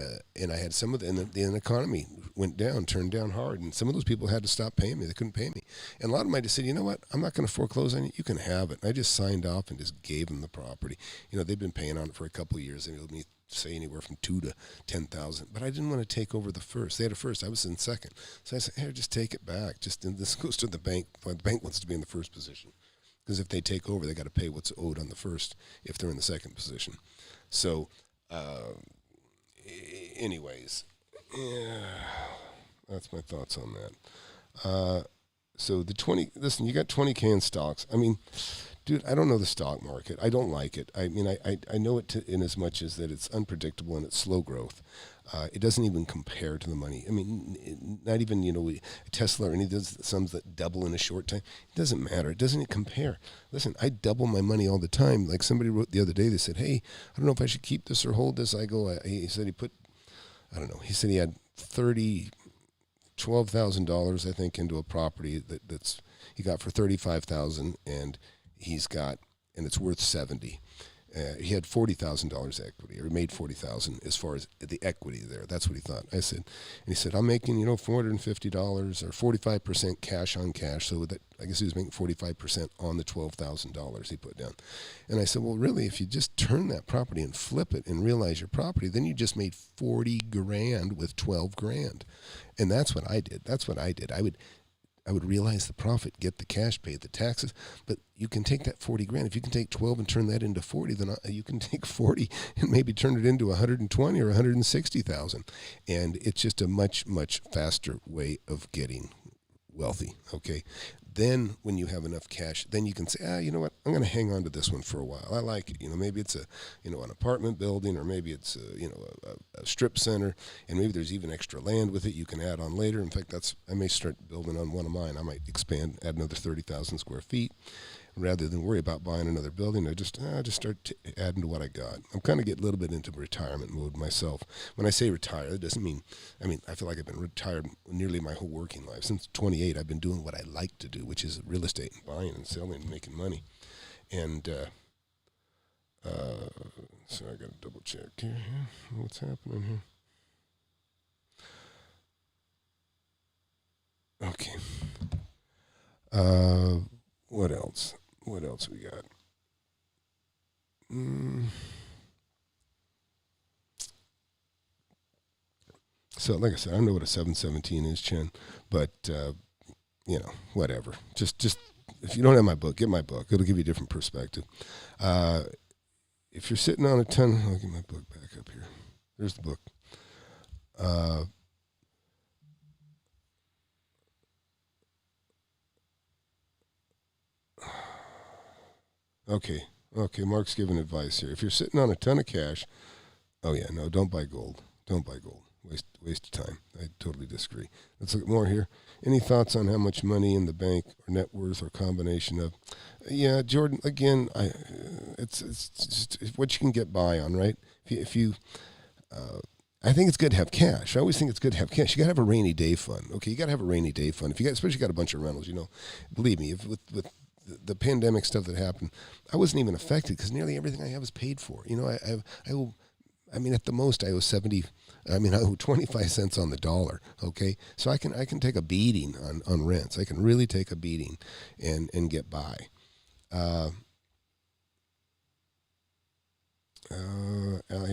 I had some of the economy turned down hard, and some of those people had to stop paying me. They couldn't pay me, and a lot of them I just said, you know what, I'm not going to foreclose on you. You can have it. And I just signed off and just gave them the property. They've been paying on it for a couple of years, and it let me say anywhere from $2,000 to $10,000. But I didn't want to take over the first. They had a first. I was in second, so I said, here, just take it back. This goes to the bank. The bank wants to be in the first position, because if they take over, they got to pay what's owed on the first if they're in the second position. So. Anyways, yeah, that's my thoughts on that. So listen, you got 20K in stocks. I mean, dude, I don't know the stock market. I don't like it. I mean, I know it in as much as that it's unpredictable and it's slow growth. It doesn't even compare to the money. I mean, not even, Tesla or any of those sums that double in a short time. It doesn't matter. It doesn't compare. Listen, I double my money all the time. Like somebody wrote the other day, they said, hey, I don't know if I should keep this or hold this. I go, he said he said he had $12,000, I think, into a property that's he got for $35,000, and it's worth $70,000. He had $40,000 equity, or he made $40,000 as far as the equity there. That's what he thought. I said, and he said, I'm making $450 or 45% cash on cash. So that, I guess he was making 45% on the $12,000 he put down. And I said, well, really, if you just turn that property and flip it and realize your property, then you just made $40,000 with $12,000. And that's what I did. I would realize the profit, get the cash, pay the taxes, but you can take that $40,000. If you can take 12 and turn that into 40, then you can take 40 and maybe turn it into 120 or 160,000. And it's just a much, much faster way of getting wealthy. Okay. Then when you have enough cash, then you can say, you know what, I'm going to hang on to this one for a while. I like it. Maybe it's an apartment building, or maybe it's a strip center, and maybe there's even extra land with it you can add on later. In fact, I may start building on one of mine. I might add another 30,000 square feet. Rather than worry about buying another building, I just start adding to what I got. I'm kind of getting a little bit into retirement mode myself. When I say retire, it doesn't mean, I feel like I've been retired nearly my whole working life. Since 28, I've been doing what I like to do, which is real estate, and buying and selling and making money. And so I got to double check here. What's happening here? Okay. What else? What else we got? So, like I said, I don't know what a 717 is, Chen, but whatever. Just if you don't have my book, get my book. It'll give you a different perspective. If you're sitting on a ton, I'll get my book back up here. There's the book. Okay, Mark's giving advice here. If you're sitting on a ton of cash, don't buy gold. Don't buy gold. Waste of time. I totally disagree. Let's look more here. Any thoughts on how much money in the bank or net worth or combination of? Yeah, Jordan. Again, it's just what you can get by on, right? If you I think it's good to have cash. I always think it's good to have cash. You got to have a rainy day fund. Okay, you got to have a rainy day fund. If you got, especially got a bunch of rentals, believe me, with the pandemic stuff that happened, I wasn't even affected because nearly everything I have is paid for. I mean, at the most, I owe 25 cents on the dollar. Okay, so I can take a beating on rents. I can really take a beating and get by. Have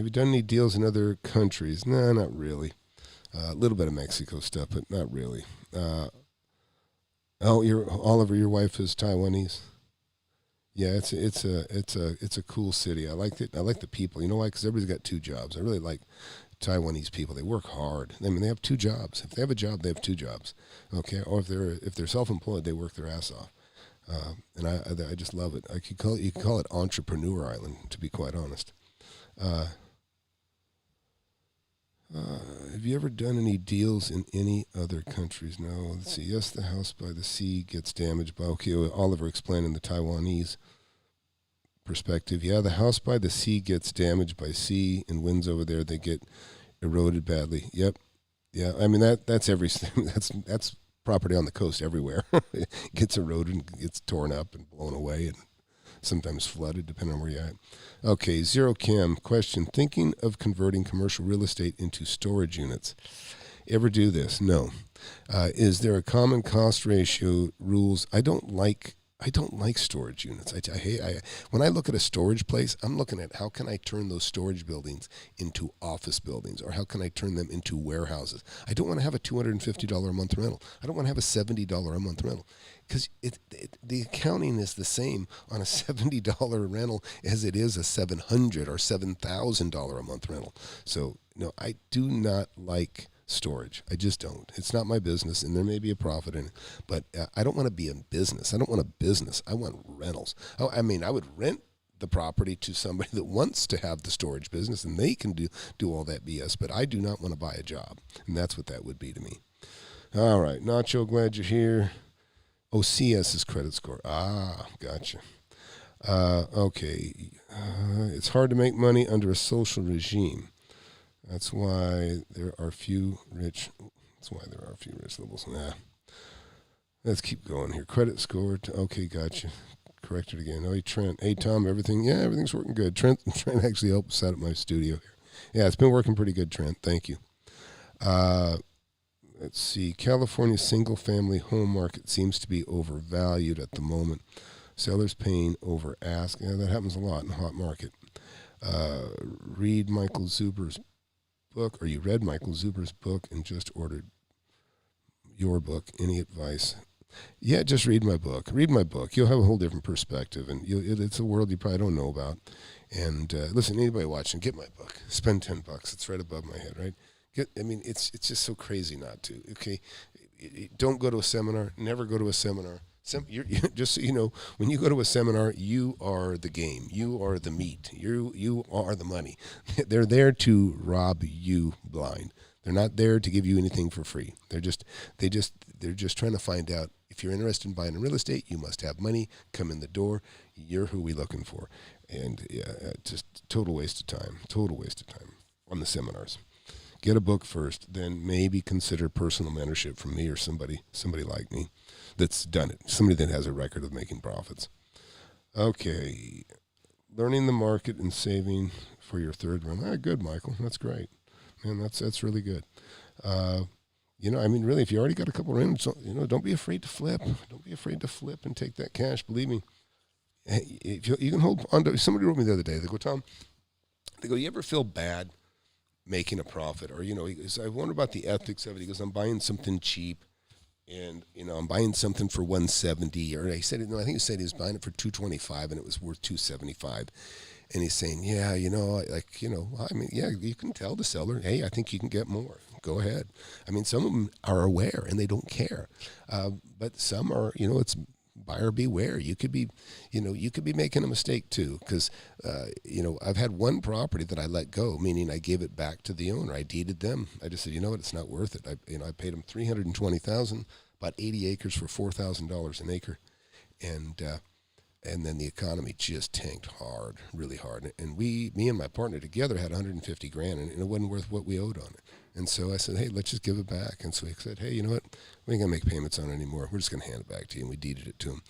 you done any deals in other countries? No, not really. A little bit of Mexico stuff, but not really. Oliver, your wife is Taiwanese. Yeah, it's a cool city. I like it. I like the people. You know why? Because everybody's got two jobs. I really like Taiwanese people. They work hard. I mean, they have two jobs. If they have a job, they have two jobs. Okay, or if they're self-employed, they work their ass off. And I just love it. You could call it Entrepreneur Island, to be quite honest. Have you ever done any deals in any other countries? No. Let's see. Yes, the house by the sea gets damaged by. Okay, Oliver explaining the Taiwanese perspective. Yeah, the house by the sea gets damaged by sea and winds over there. They get eroded badly. Yep. Yeah. I mean that's everything. That's property on the coast everywhere. It gets eroded and gets torn up and blown away and sometimes flooded, depending on where you're at. Okay, Zero Cam, question. Thinking of converting commercial real estate into storage units. Ever do this? No. Is there a common cost ratio rules? I don't like storage units. When I look at a storage place, I'm looking at how can I turn those storage buildings into office buildings, or how can I turn them into warehouses. I don't want to have a $250 a month rental. I don't want to have a $70 a month rental, because the accounting is the same on a $70 rental as it is a $700 or $7,000 a month rental. So no, I do not like storage. I just don't. It's not my business, and there may be a profit in it, but I don't want to be in business. I don't want a business. I want rentals. I would rent the property to somebody that wants to have the storage business, and they can do all that BS, but I do not want to buy a job, and that's what that would be to me. All right, Nacho, glad you're here. OCS is credit score. Ah, gotcha. Okay. It's hard to make money under a social regime. That's why there are few rich. Levels. Nah. Let's keep going here. Credit score. Okay, gotcha. Correct it again. Oh, Trent. Hey, Tom. Everything's working good. Trent actually helped set up my studio here. Yeah, it's been working pretty good, Trent. Thank you. Let's see. California single-family home market seems to be overvalued at the moment. Sellers paying over ask. Yeah, that happens a lot in the hot market. Read Michael Zuber's book, or you read Michael Zuber's book and just ordered your book. Any advice? Yeah, just read my book. Read my book. You'll have a whole different perspective, and it's a world you probably don't know about. And listen, anybody watching, get my book. Spend $10. It's right above my head, right? It's just so crazy not to. Okay, don't go to a seminar. Never go to a seminar. You're, just so you know, when you go to a seminar, you are the game. You are the meat. You are the money. They're there to rob you blind. They're not there to give you anything for free. They're just trying to find out if you're interested in buying real estate. You must have money. Come in the door. You're who we looking for. And just total waste of time. Total waste of time on the seminars. Get a book first, then maybe consider personal mentorship from me or somebody like me that's done it. Somebody that has a record of making profits. Okay. Learning the market and saving for your third run. Good, Michael. That's great. Man, that's really good. I mean, really, if you already got a couple of rentals, don't be afraid to flip. Don't be afraid to flip and take that cash. Believe me, if you can hold on to. Somebody wrote me the other day. They go, Tom. They go, you ever feel bad making a profit? Or, he goes, I wonder about the ethics of it. He goes, I'm buying something cheap, and, I'm buying something for $170. Or I said, I think he said he was buying it for $225, and it was worth $275. And he's saying, yeah, I mean, yeah, you can tell the seller, hey, I think you can get more. Go ahead. I mean, some of them are aware and they don't care. But some are, it's buyer beware. You could be making a mistake too. Because, I've had one property that I let go, meaning I gave it back to the owner. I deeded them. I just said, you know what, it's not worth it. I paid them $320,000, bought 80 acres for $4,000 an acre. And then the economy just tanked hard, really hard. And me and my partner together had $150,000, and it wasn't worth what we owed on it. And so I said, hey, let's just give it back. And so he said, hey, you know what? We ain't going to make payments on it anymore. We're just going to hand it back to you. And we deeded it to him.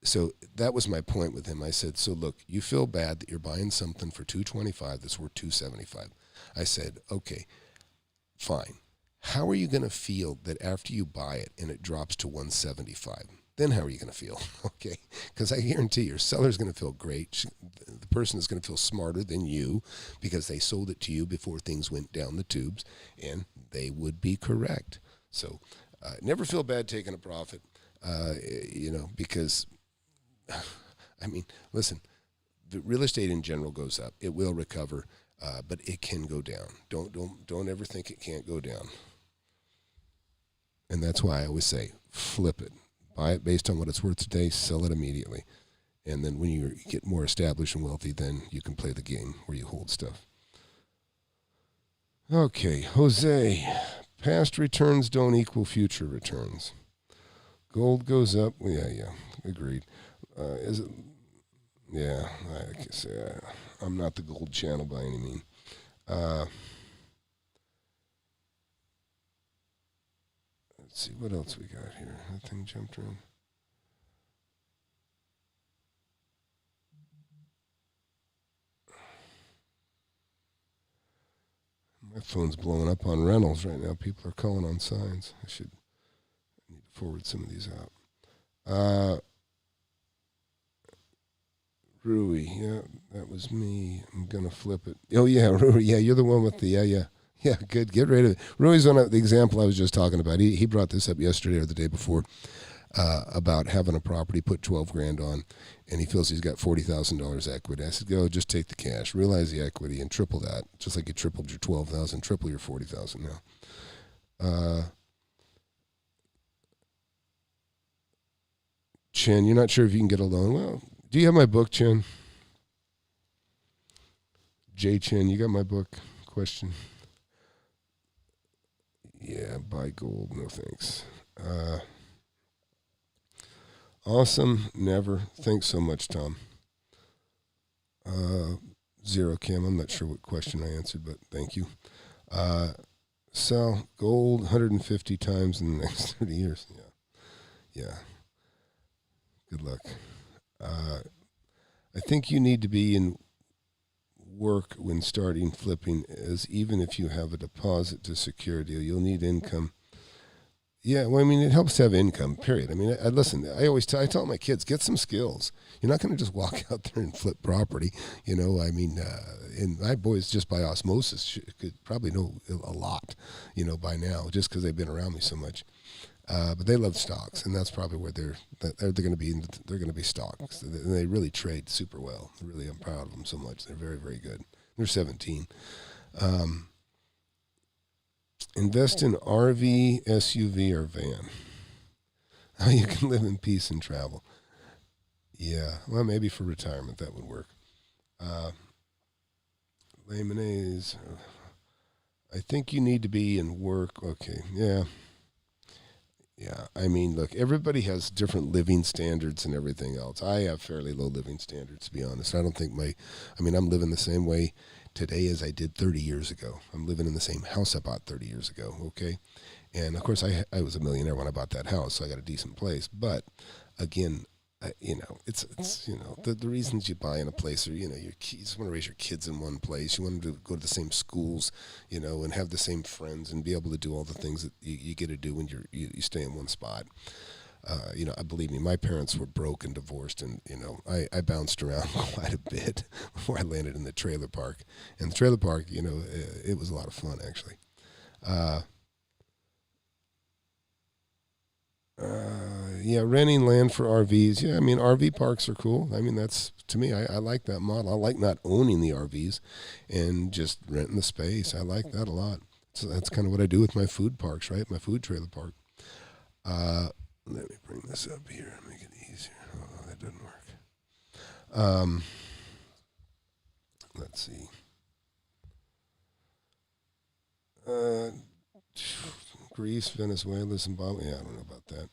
So that was my point with him. I said, so look, you feel bad that you're buying something for $225 that's worth $275. I said, okay, fine. How are you going to feel that after you buy it and it drops to $175? Then how are you going to feel? Okay, because I guarantee your seller's going to feel great. The person is going to feel smarter than you because they sold it to you before things went down the tubes, and they would be correct. So never feel bad taking a profit, because, I mean, listen, the real estate in general goes up. It will recover, but it can go down. Don't ever think it can't go down. And that's why I always say, flip it. Buy it based on what it's worth today, sell it immediately. And then when you get more established and wealthy, then you can play the game where you hold stuff. Okay, Jose, past returns don't equal future returns. Gold goes up. Yeah, agreed. Is it? Yeah, I can say I'm not the gold channel by any means. Let's see what else we got here. That thing jumped around. My phone's blowing up on rentals right now. People are calling on signs. I need to forward some of these out. Rui, yeah, that was me. I'm gonna flip it. Oh yeah, Rui, yeah, you're the one with the yeah. Yeah, good. Get rid of it. Rui's one of the example I was just talking about. He brought this up yesterday or the day before about having a property, put $12,000 on, and he feels he's got $40,000 equity. I said, go, just take the cash, realize the equity, and triple that. Just like you tripled your $12,000, triple your $40,000 now. Chen, you're not sure if you can get a loan. Well, do you have my book, Chen? Jay Chen, you got my book? Question. Yeah, buy gold. No thanks. Awesome. Never. Thanks so much, Tom. Zero Kim. I'm not sure what question I answered, but thank you. Sell gold 150 times in the next 30 years. Yeah. Good luck. I think you need to be in work when starting flipping, as even if you have a deposit to secure a deal, you'll need income. Yeah, well, I mean, it helps to have income, period. I mean, I always I tell my kids, get some skills. You're not going to just walk out there and flip property, I mean, and my boys just by osmosis could probably know a lot, by now, just because they've been around me so much. But they love stocks, and that's probably where they're going to be. They're going to be stocks. They really trade super well. Really, I'm proud of them so much. They're very, very good. They're 17. Invest in RV, SUV, or van. How you can live in peace and travel. Yeah, well, maybe for retirement that would work. Lemonades. I think you need to be in work. Okay, yeah. Yeah, I mean, look, everybody has different living standards and everything else. I have fairly low living standards, to be honest. I don't think I'm living the same way today as I did 30 years ago. I'm living in the same house I bought 30 years ago, okay? And, of course, I was a millionaire when I bought that house, so I got a decent place. But, again, it's the reasons you buy in a place are, you just want to raise your kids in one place. You want them to go to the same schools, and have the same friends and be able to do all the things that you get to do when you stay in one spot. I believe me, my parents were broke and divorced, and I bounced around quite a bit before I landed in the trailer park. And the trailer park, it was a lot of fun actually. Renting land for RVs. Yeah, I mean, RV parks are cool. I mean, that's, to me, I like that model. I like not owning the RVs and just renting the space. I like that a lot. So that's kind of what I do with my food parks, right? My food trailer park. Let me bring this up here, make it easier. Oh, that doesn't work. Let's see. Greece, Venezuela, Zimbabwe. Yeah, I don't know about that.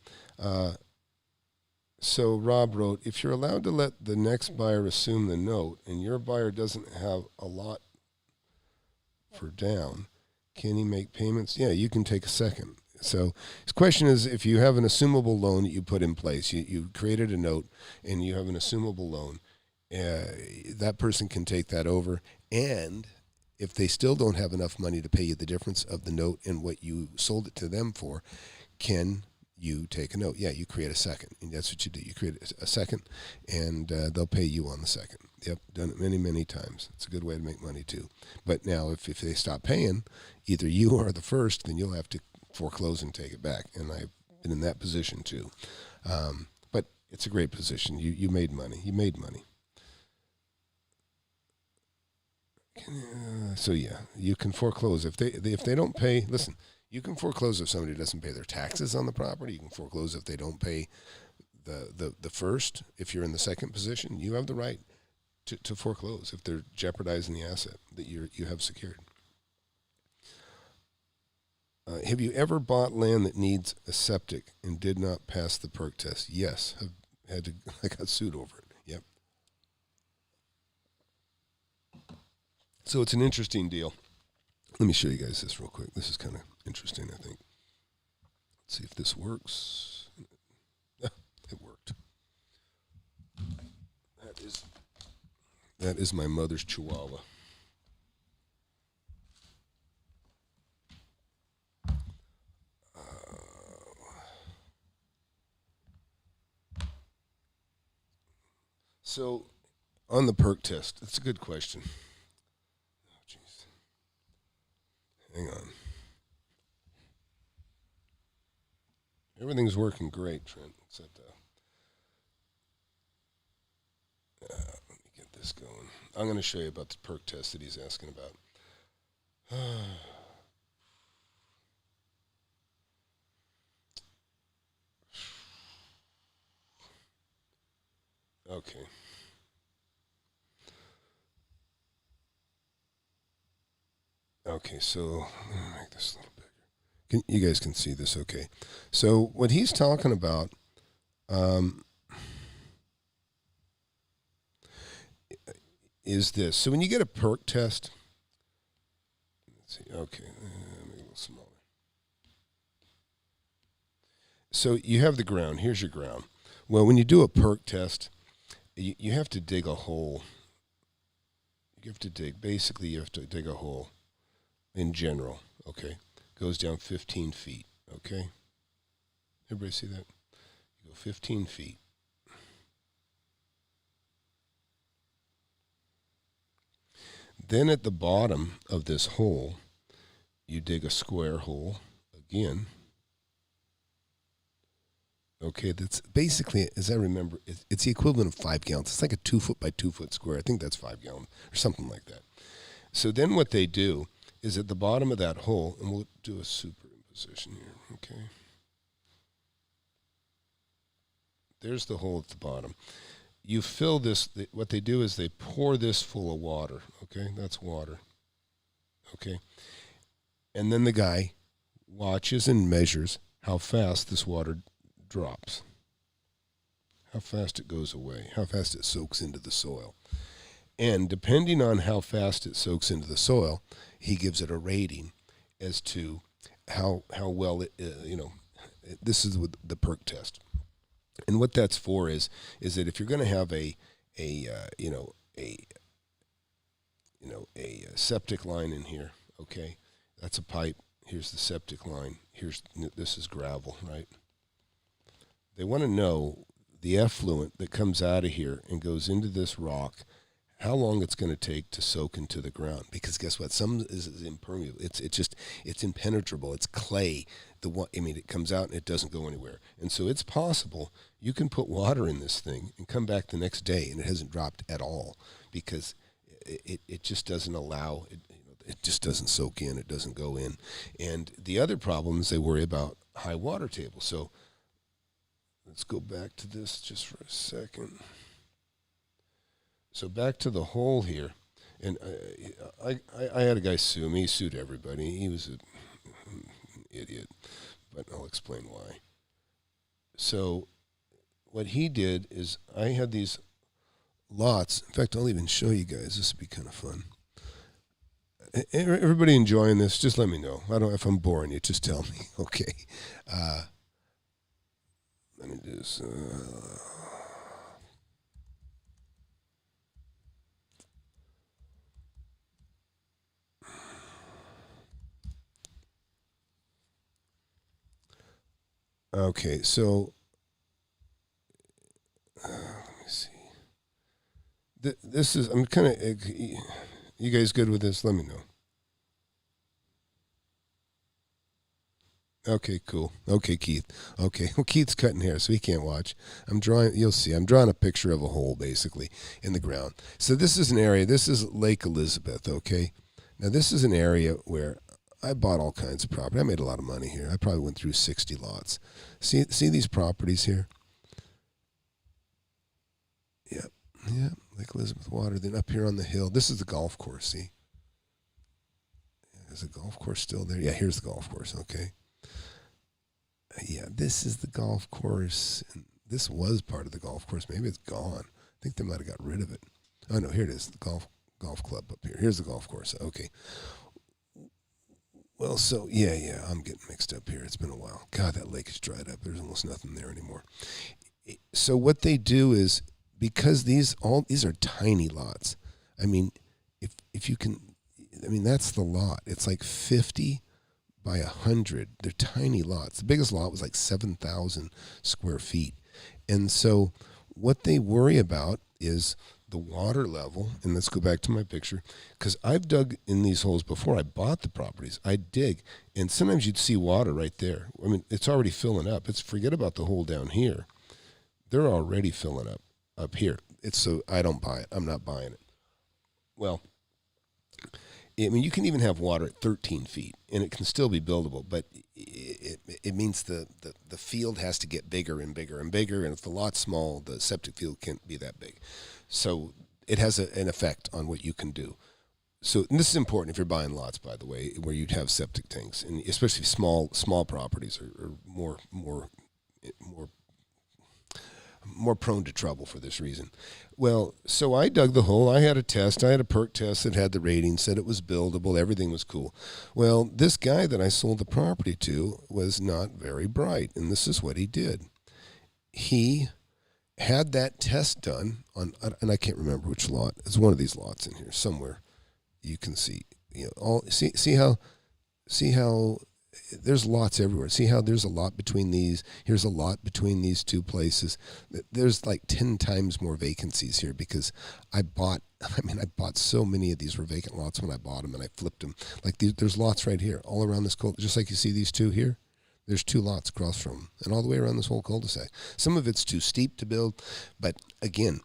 So Rob wrote, if you're allowed to let the next buyer assume the note and your buyer doesn't have a lot for down, can he make payments? Yeah, you can take a second. So his question is, if you have an assumable loan that you put in place, you created a note and you have an assumable loan, that person can take that over. And if they still don't have enough money to pay you the difference of the note and what you sold it to them for, can you take a note? Yeah, you create a second. And that's what you do. You create a second, and they'll pay you on the second. Yep, done it many, many times. It's a good way to make money, too. But now, if they stop paying, either you are the first, then you'll have to foreclose and take it back. And I've been in that position, too. But it's a great position. You made money. You made money. So yeah, you can foreclose if they don't pay. Listen, you can foreclose if somebody doesn't pay their taxes on the property. You can foreclose if they don't pay the first. If you're in the second position, you have the right to foreclose if they're jeopardizing the asset that you have secured. Have you ever bought land that needs a septic and did not pass the perk test? Yes, I got sued over it. Yep. So it's an interesting deal. Let me show you guys this real quick. This is kind of interesting, I think. Let's see if this works. Yeah, it worked. That is my mother's Chihuahua. So on the perk test, it's a good question. Hang on. Everything's working great, Trent. Except, let me get this going. I'm going to show you about the perk test that he's asking about. Okay. Okay, so let me make this a little bigger. You guys can see this okay. So what he's talking about is this. So when you get a perk test, let's see, okay, make it a little smaller. So you have the ground. Here's your ground. Well, when you do a perk test, you have to dig a hole. You have to dig a hole. In general, okay, goes down 15 feet, okay? Everybody see that? You go 15 feet. Then at the bottom of this hole, you dig a square hole again. Okay, that's basically, as I remember, it's the equivalent of 5 gallons. It's like a 2 foot by 2 foot square. I think that's 5 gallons or something like that. So then what they do is at the bottom of that hole, and we'll do a superimposition here, okay? There's the hole at the bottom. You fill this, what they do is they pour this full of water, okay? That's water, okay? And then the guy watches and measures how fast this water drops, how fast it goes away, how fast it soaks into the soil. And depending on how fast it soaks into the soil, he gives it a rating as to how well it, this is with the perk test. And what that's for is that if you're going to have a septic line in here, okay, that's a pipe. Here's the septic line. This is gravel, right? They want to know the effluent that comes out of here and goes into this rock, how long it's going to take to soak into the ground. Because guess what? Some is impermeable. It's impenetrable. It's clay. It comes out and it doesn't go anywhere. And so it's possible you can put water in this thing and come back the next day and it hasn't dropped at all, because it just doesn't allow it. It just doesn't soak in. It doesn't go in. And the other problem is they worry about high water table. So let's go back to this just for a second. So back to the hole here. And I had a guy sue me. He sued everybody. He was an idiot, but I'll explain why. So what he did is, I had these lots. In fact, I'll even show you guys. This would be kind of fun. Everybody enjoying this? Just let me know. If I'm boring you, just tell me. Okay. Let me just. Okay, so let me see. This is. I'm kind of. You guys good with this? Let me know. Okay, cool. Okay, Keith. Okay, well, Keith's cutting hair, so he can't watch. You'll see. I'm drawing a picture of a hole, basically, in the ground. So this is an area. This is Lake Elizabeth, okay? Now, this is an area where I bought all kinds of property. I made a lot of money here. I probably went through 60 lots. See these properties here? Yep. Lake Elizabeth water. Then up here on the hill, this is the golf course, see? Is the golf course still there? Yeah, here's the golf course, okay? Yeah, this is the golf course. This was part of the golf course. Maybe it's gone. I think they might have got rid of it. Oh, no, here it is, the golf club up here. Here's the golf course. Okay. Well, so, yeah, I'm getting mixed up here. It's been a while. God, that lake is dried up. There's almost nothing there anymore. So what they do is, because these are tiny lots. I mean, if you can, that's the lot. It's like 50 by 100. They're tiny lots. The biggest lot was like 7,000 square feet. And so what they worry about is the water level. And let's go back to my picture, because I've dug in these holes before I bought the properties. I dig, and sometimes you'd see water right there. I mean, it's already filling up. Forget about the hole down here. They're already filling up here. So I don't buy it. I'm not buying it. Well, I mean, you can even have water at 13 feet, and it can still be buildable, but it means the field has to get bigger and bigger and bigger, and if the lot's small, the septic field can't be that big. So it has an effect on what you can do. So, and this is important if you're buying lots, by the way, where you'd have septic tanks, and especially small properties are more prone to trouble for this reason. Well, so I dug the hole. I had a test. I had a perk test that had the rating, said it was buildable. Everything was cool. Well, this guy that I sold the property to was not very bright, and this is what he did. He had that test done on, and I can't remember which lot. It's one of these lots in here somewhere. You can see, see how there's lots everywhere. See how there's a lot between these. Here's a lot between these two places. There's like 10 times more vacancies here because I bought so many of these were vacant lots when I bought them, and I flipped them. Like there's lots right here all around this cul-de-sac. Just like you see these two here. There's 2 lots across from them, and all the way around this whole cul-de-sac. Some of it's too steep to build, but again,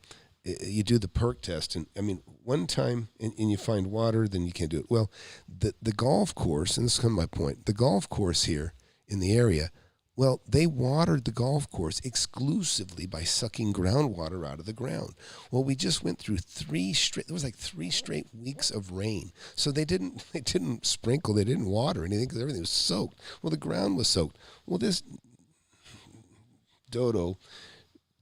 you do the perk test, and I mean, one time, and you find water, then you can't do it. Well, the golf course, and this is kind of my point, the golf course here in the area, well, they watered the golf course exclusively by sucking groundwater out of the ground. Well, we just went through 3 straight weeks of rain. So they didn't sprinkle, they didn't water anything because everything was soaked. Well, the ground was soaked. Well, this Dodo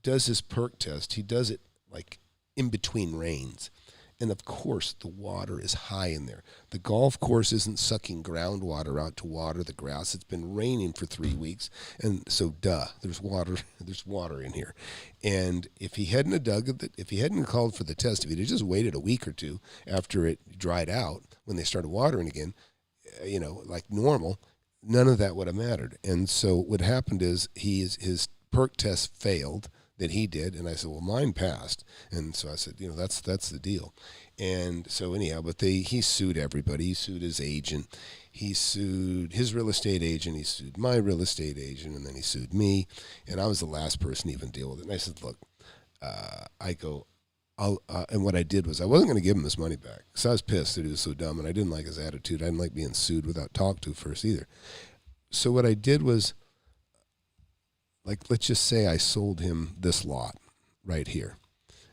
does his perk test. He does it like in between rains. And of course, the water is high in there. The golf course isn't sucking groundwater out to water the grass. It's been raining for 3 weeks. And so, there's water. There's water in here. And if he hadn't if he hadn't called for the test, if he'd just waited a week or two after it dried out, when they started watering again, like normal, none of that would have mattered. And so what happened is his perk test failed that he did, and I said, well, mine passed. And so I said, that's the deal. And so anyhow, but he sued everybody. He sued his agent. He sued his real estate agent. He sued my real estate agent, and then he sued me. And I was the last person to even deal with it. And I said, look, and what I did was I wasn't going to give him his money back because I was pissed that he was so dumb, and I didn't like his attitude. I didn't like being sued without talked to first either. So what I did was, let's just say I sold him this lot right here,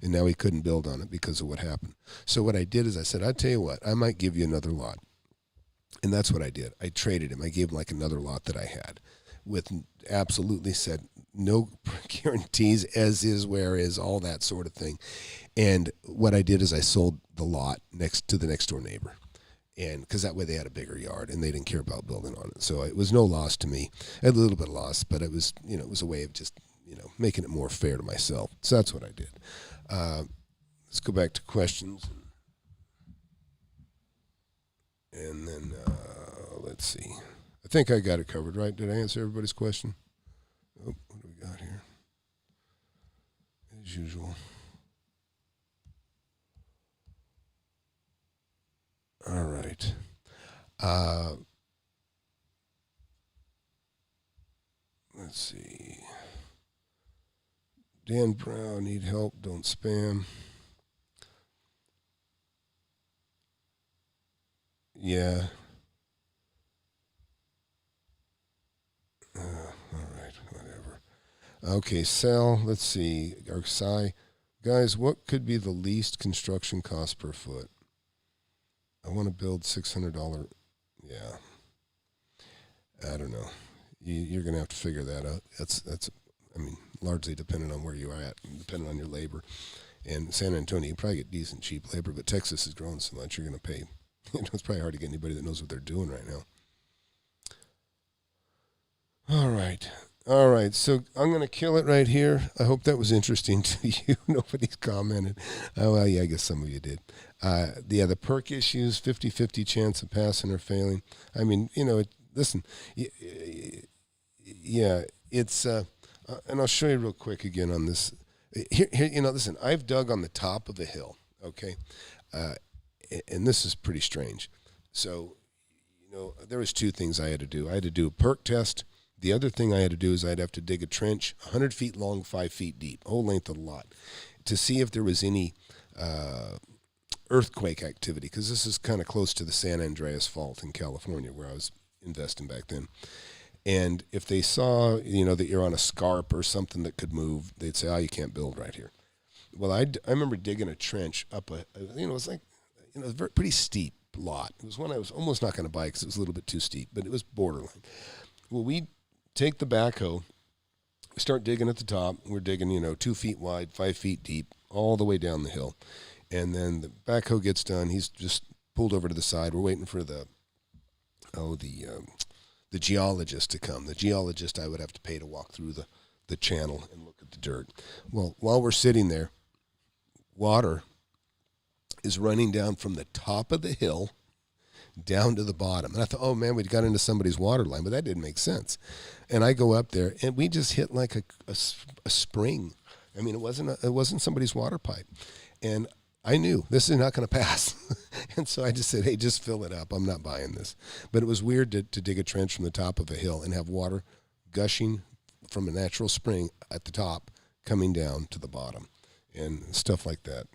and now he couldn't build on it because of what happened. So what I did is I said, I'll tell you what, I might give you another lot. And that's what I did. I traded him. I gave him another lot that I had with absolutely said no guarantees, as is, where is, all that sort of thing. And what I did is I sold the lot next to the next door neighbor. And because that way they had a bigger yard and they didn't care about building on it. So it was no loss to me. I had a little bit of loss, but it was, it was a way of just, making it more fair to myself. So that's what I did. Let's go back to questions. And then let's see. I think I got it covered, right? Did I answer everybody's question? Oh, what do we got here? As usual. All right. Let's see. Dan Brown, need help, don't spam. Yeah. All right, whatever. Okay, Sal, let's see. Or Cy. Guys, what could be the least construction cost per foot? I want to build $600. Yeah. I don't know. You're going to have to figure that out. That's largely dependent on where you are at, depending on your labor. And San Antonio, you probably get decent, cheap labor, but Texas is growing so much, you're going to pay. It's probably hard to get anybody that knows what they're doing right now. All right. So I'm going to kill it right here. I hope that was interesting to you. Nobody's commented. Oh, well, yeah, I guess some of you did. The perk issues, 50-50 chance of passing or failing. I mean, listen, yeah, it's, and I'll show you real quick again on this. Here, listen, I've dug on the top of a hill, okay? And this is pretty strange. So, there was two things I had to do. I had to do a perk test. The other thing I had to do is I'd have to dig a trench 100 feet long, 5 feet deep, whole length of the lot, to see if there was any earthquake activity, because this is kind of close to the San Andreas Fault in California where I was investing back then. And if they saw, that you're on a scarp or something that could move, they'd say, you can't build right here. Well, I remember digging a trench up it was like, a pretty steep lot. It was one I was almost not going to buy because it was a little bit too steep, but it was borderline. Well, we take the backhoe, we start digging at the top. We're digging, 2 feet wide, 5 feet deep, all the way down the hill. And then the backhoe gets done. He's just pulled over to the side. We're waiting for the geologist to come. The geologist I would have to pay to walk through the channel and look at the dirt. Well, while we're sitting there, water is running down from the top of the hill down to the bottom. And I thought, oh man, we'd got into somebody's water line, but that didn't make sense. And I go up there and we just hit like a spring. I mean, it wasn't somebody's water pipe. And I knew this is not going to pass. And so I just said, hey, just fill it up. I'm not buying this. But it was weird to dig a trench from the top of a hill and have water gushing from a natural spring at the top coming down to the bottom. And stuff like that,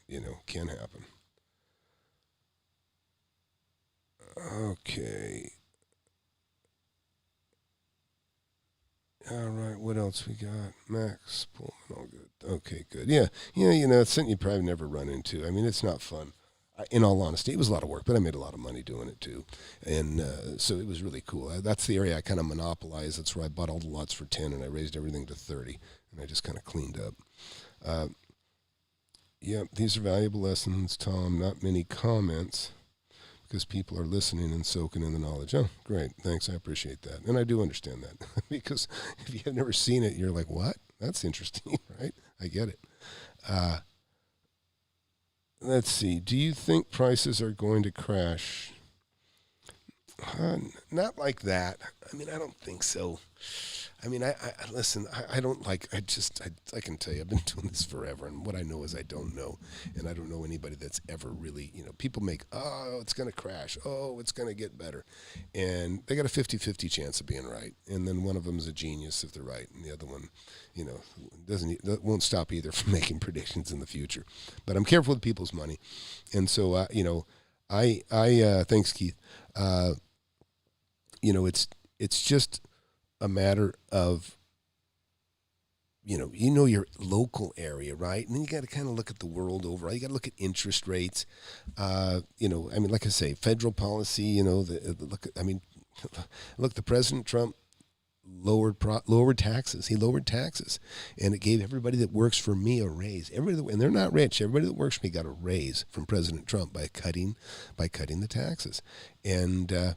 can happen. Okay. All right, what else we got? Max Pullman, all good. Okay, good. Yeah, it's something you probably never run into. I mean, it's not fun. In all honesty, it was a lot of work, but I made a lot of money doing it too. And so it was really cool. That's the area I kind of monopolized. That's where I bought all the lots for 10 and I raised everything to 30. And I just kind of cleaned up. Yep, these are valuable lessons, Tom. Not many comments because people are listening and soaking in the knowledge. Oh, great. Thanks. I appreciate that. And I do understand that because if you have never seen it, you're like, what? That's interesting, right? I get it. Let's see. Do you think prices are going to crash? Not like that. I mean, I don't think so. I mean, I listen, I don't like, I can tell you, I've been doing this forever, and what I know is I don't know, and I don't know anybody that's ever really, people make, oh, it's going to crash, oh, it's going to get better, and they got a 50-50 chance of being right, and then one of them is a genius if they're right, and the other one, won't stop either from making predictions in the future. But I'm careful with people's money, and so, thanks, Keith, it's just a matter of, your local area, right? And then you got to kind of look at the world overall. You got to look at interest rates. Like I say, federal policy. Look, the President Trump lowered taxes. He lowered taxes, and it gave everybody that works for me a raise. And they're not rich. Everybody that works for me got a raise from President Trump by cutting the taxes, and.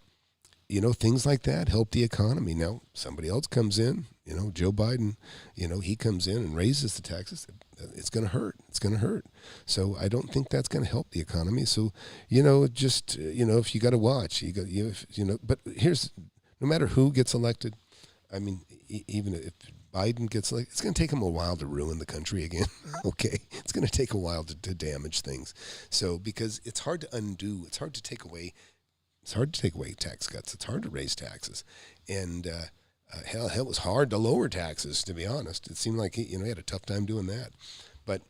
Things like that help the economy. Now, somebody else comes in, Joe Biden, he comes in and raises the taxes. It's going to hurt. It's going to hurt. So I don't think that's going to help the economy. So, if you got to watch, but here's, no matter who gets elected, I mean, even if Biden gets elected, it's going to take him a while to ruin the country again. Okay. It's going to take a while to damage things. So, because it's hard to undo, it's hard to take away. It's hard to take away tax cuts. It's hard to raise taxes. And hell, it was hard to lower taxes, to be honest. It seemed like he had a tough time doing that. But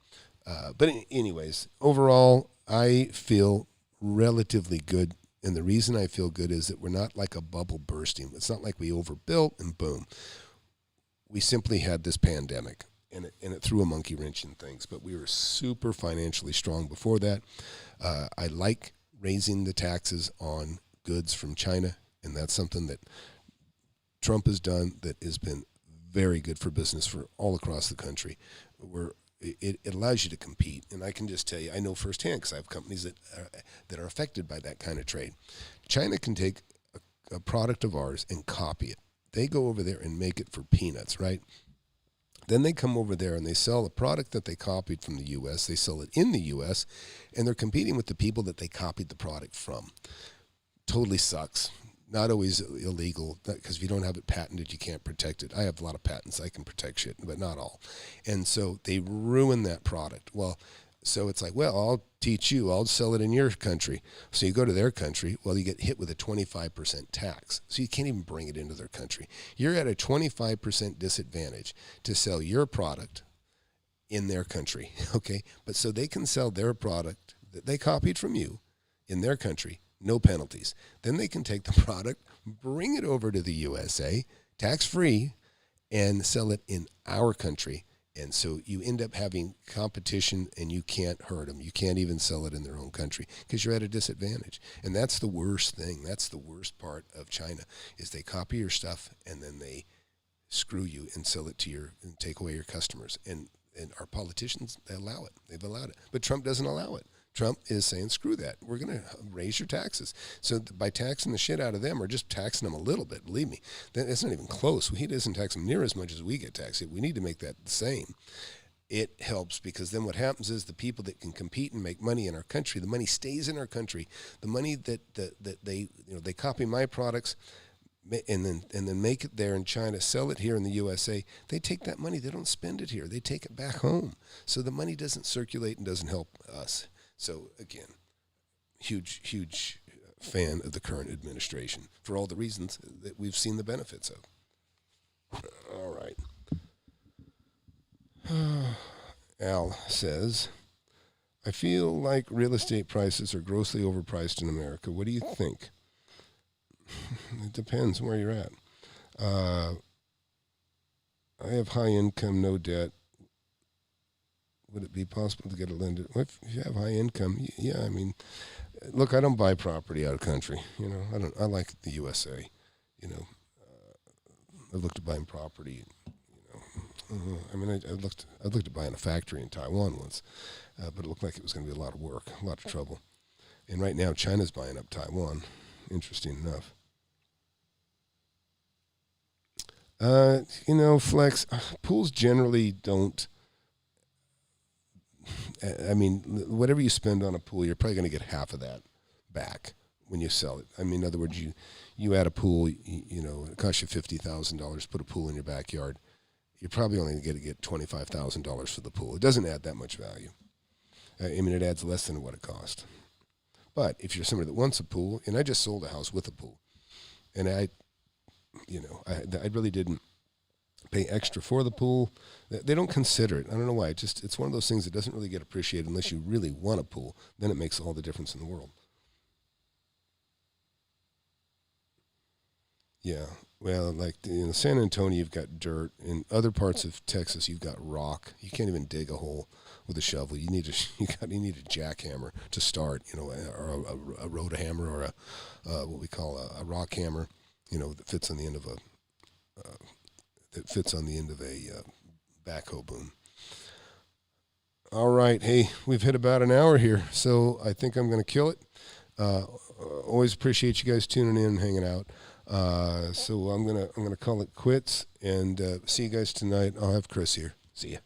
anyways, overall, I feel relatively good. And the reason I feel good is that we're not like a bubble bursting. It's not like we overbuilt and boom. We simply had this pandemic, and it threw a monkey wrench in things. But we were super financially strong before that. I like raising the taxes on goods from China, and that's something that Trump has done that has been very good for business for all across the country. It allows you to compete, and I can just tell you, I know firsthand because I have companies that are affected by that kind of trade. China can take a product of ours and copy it. They go over there and make it for peanuts, right? Then they come over there and they sell a product that they copied from the U.S. They sell it in the U.S., and they're competing with the people that they copied the product from. Totally sucks. Not always illegal, because if you don't have it patented, you can't protect it. I have a lot of patents. I can protect shit, but not all. And so they ruin that product. Well, so it's like, well, I'll teach you. I'll sell it in your country. So you go to their country. Well, you get hit with a 25% tax. So you can't even bring it into their country. You're at a 25% disadvantage to sell your product in their country, okay? But so they can sell their product that they copied from you in their country, no penalties. Then they can take the product, bring it over to the USA, tax-free, and sell it in our country. And so you end up having competition, and you can't hurt them. You can't even sell it in their own country because you're at a disadvantage. And that's the worst thing. That's the worst part of China is they copy your stuff, and then they screw you and sell it to and take away your customers. And our politicians, they allow it. They've allowed it. But Trump doesn't allow it. Trump is saying, screw that. We're going to raise your taxes. So by taxing the shit out of them, or just taxing them a little bit, believe me, it's not even close. He doesn't tax them near as much as we get taxed. We need to make that the same. It helps because then what happens is the people that can compete and make money in our country, the money stays in our country. The money that they copy my products and then make it there in China, sell it here in the USA. They take that money. They don't spend it here. They take it back home. So the money doesn't circulate and doesn't help us. So, again, huge fan of the current administration for all the reasons that we've seen the benefits of. All right. Al says, I feel like real estate prices are grossly overpriced in America. What do you think? It depends where you're at. I have high income, no debt. Would it be possible to get a lender? If you have high income, yeah. I mean, look, I don't buy property out of country. I like the USA. I looked at buying property. I looked at buying a factory in Taiwan once. but it looked like it was going to be a lot of work, a lot of trouble. And right now, China's buying up Taiwan. Interesting enough. Flex, pools generally don't. I mean, whatever you spend on a pool, you're probably going to get half of that back when you sell it. I mean, in other words, you add a pool, it costs you $50,000 to put a pool in your backyard. You're probably only going to get $25,000 for the pool. It doesn't add that much value. I mean, it adds less than what it cost. But if you're somebody that wants a pool, and I just sold a house with a pool, and I really didn't pay extra for the pool. They don't consider it. I don't know why. It's one of those things that doesn't really get appreciated unless you really want a pool. Then it makes all the difference in the world. Yeah. Well, like in San Antonio, you've got dirt. In other parts of Texas, you've got rock. You can't even dig a hole with a shovel. You need a jackhammer to start. Or a rotohammer or what we call a rock hammer. That fits on the end of a backhoe boom. All right, hey, we've hit about an hour here, so I think I'm going to kill it. Always appreciate you guys tuning in and hanging out. So I'm gonna call it quits and see you guys tonight. I'll have Chris here. See ya.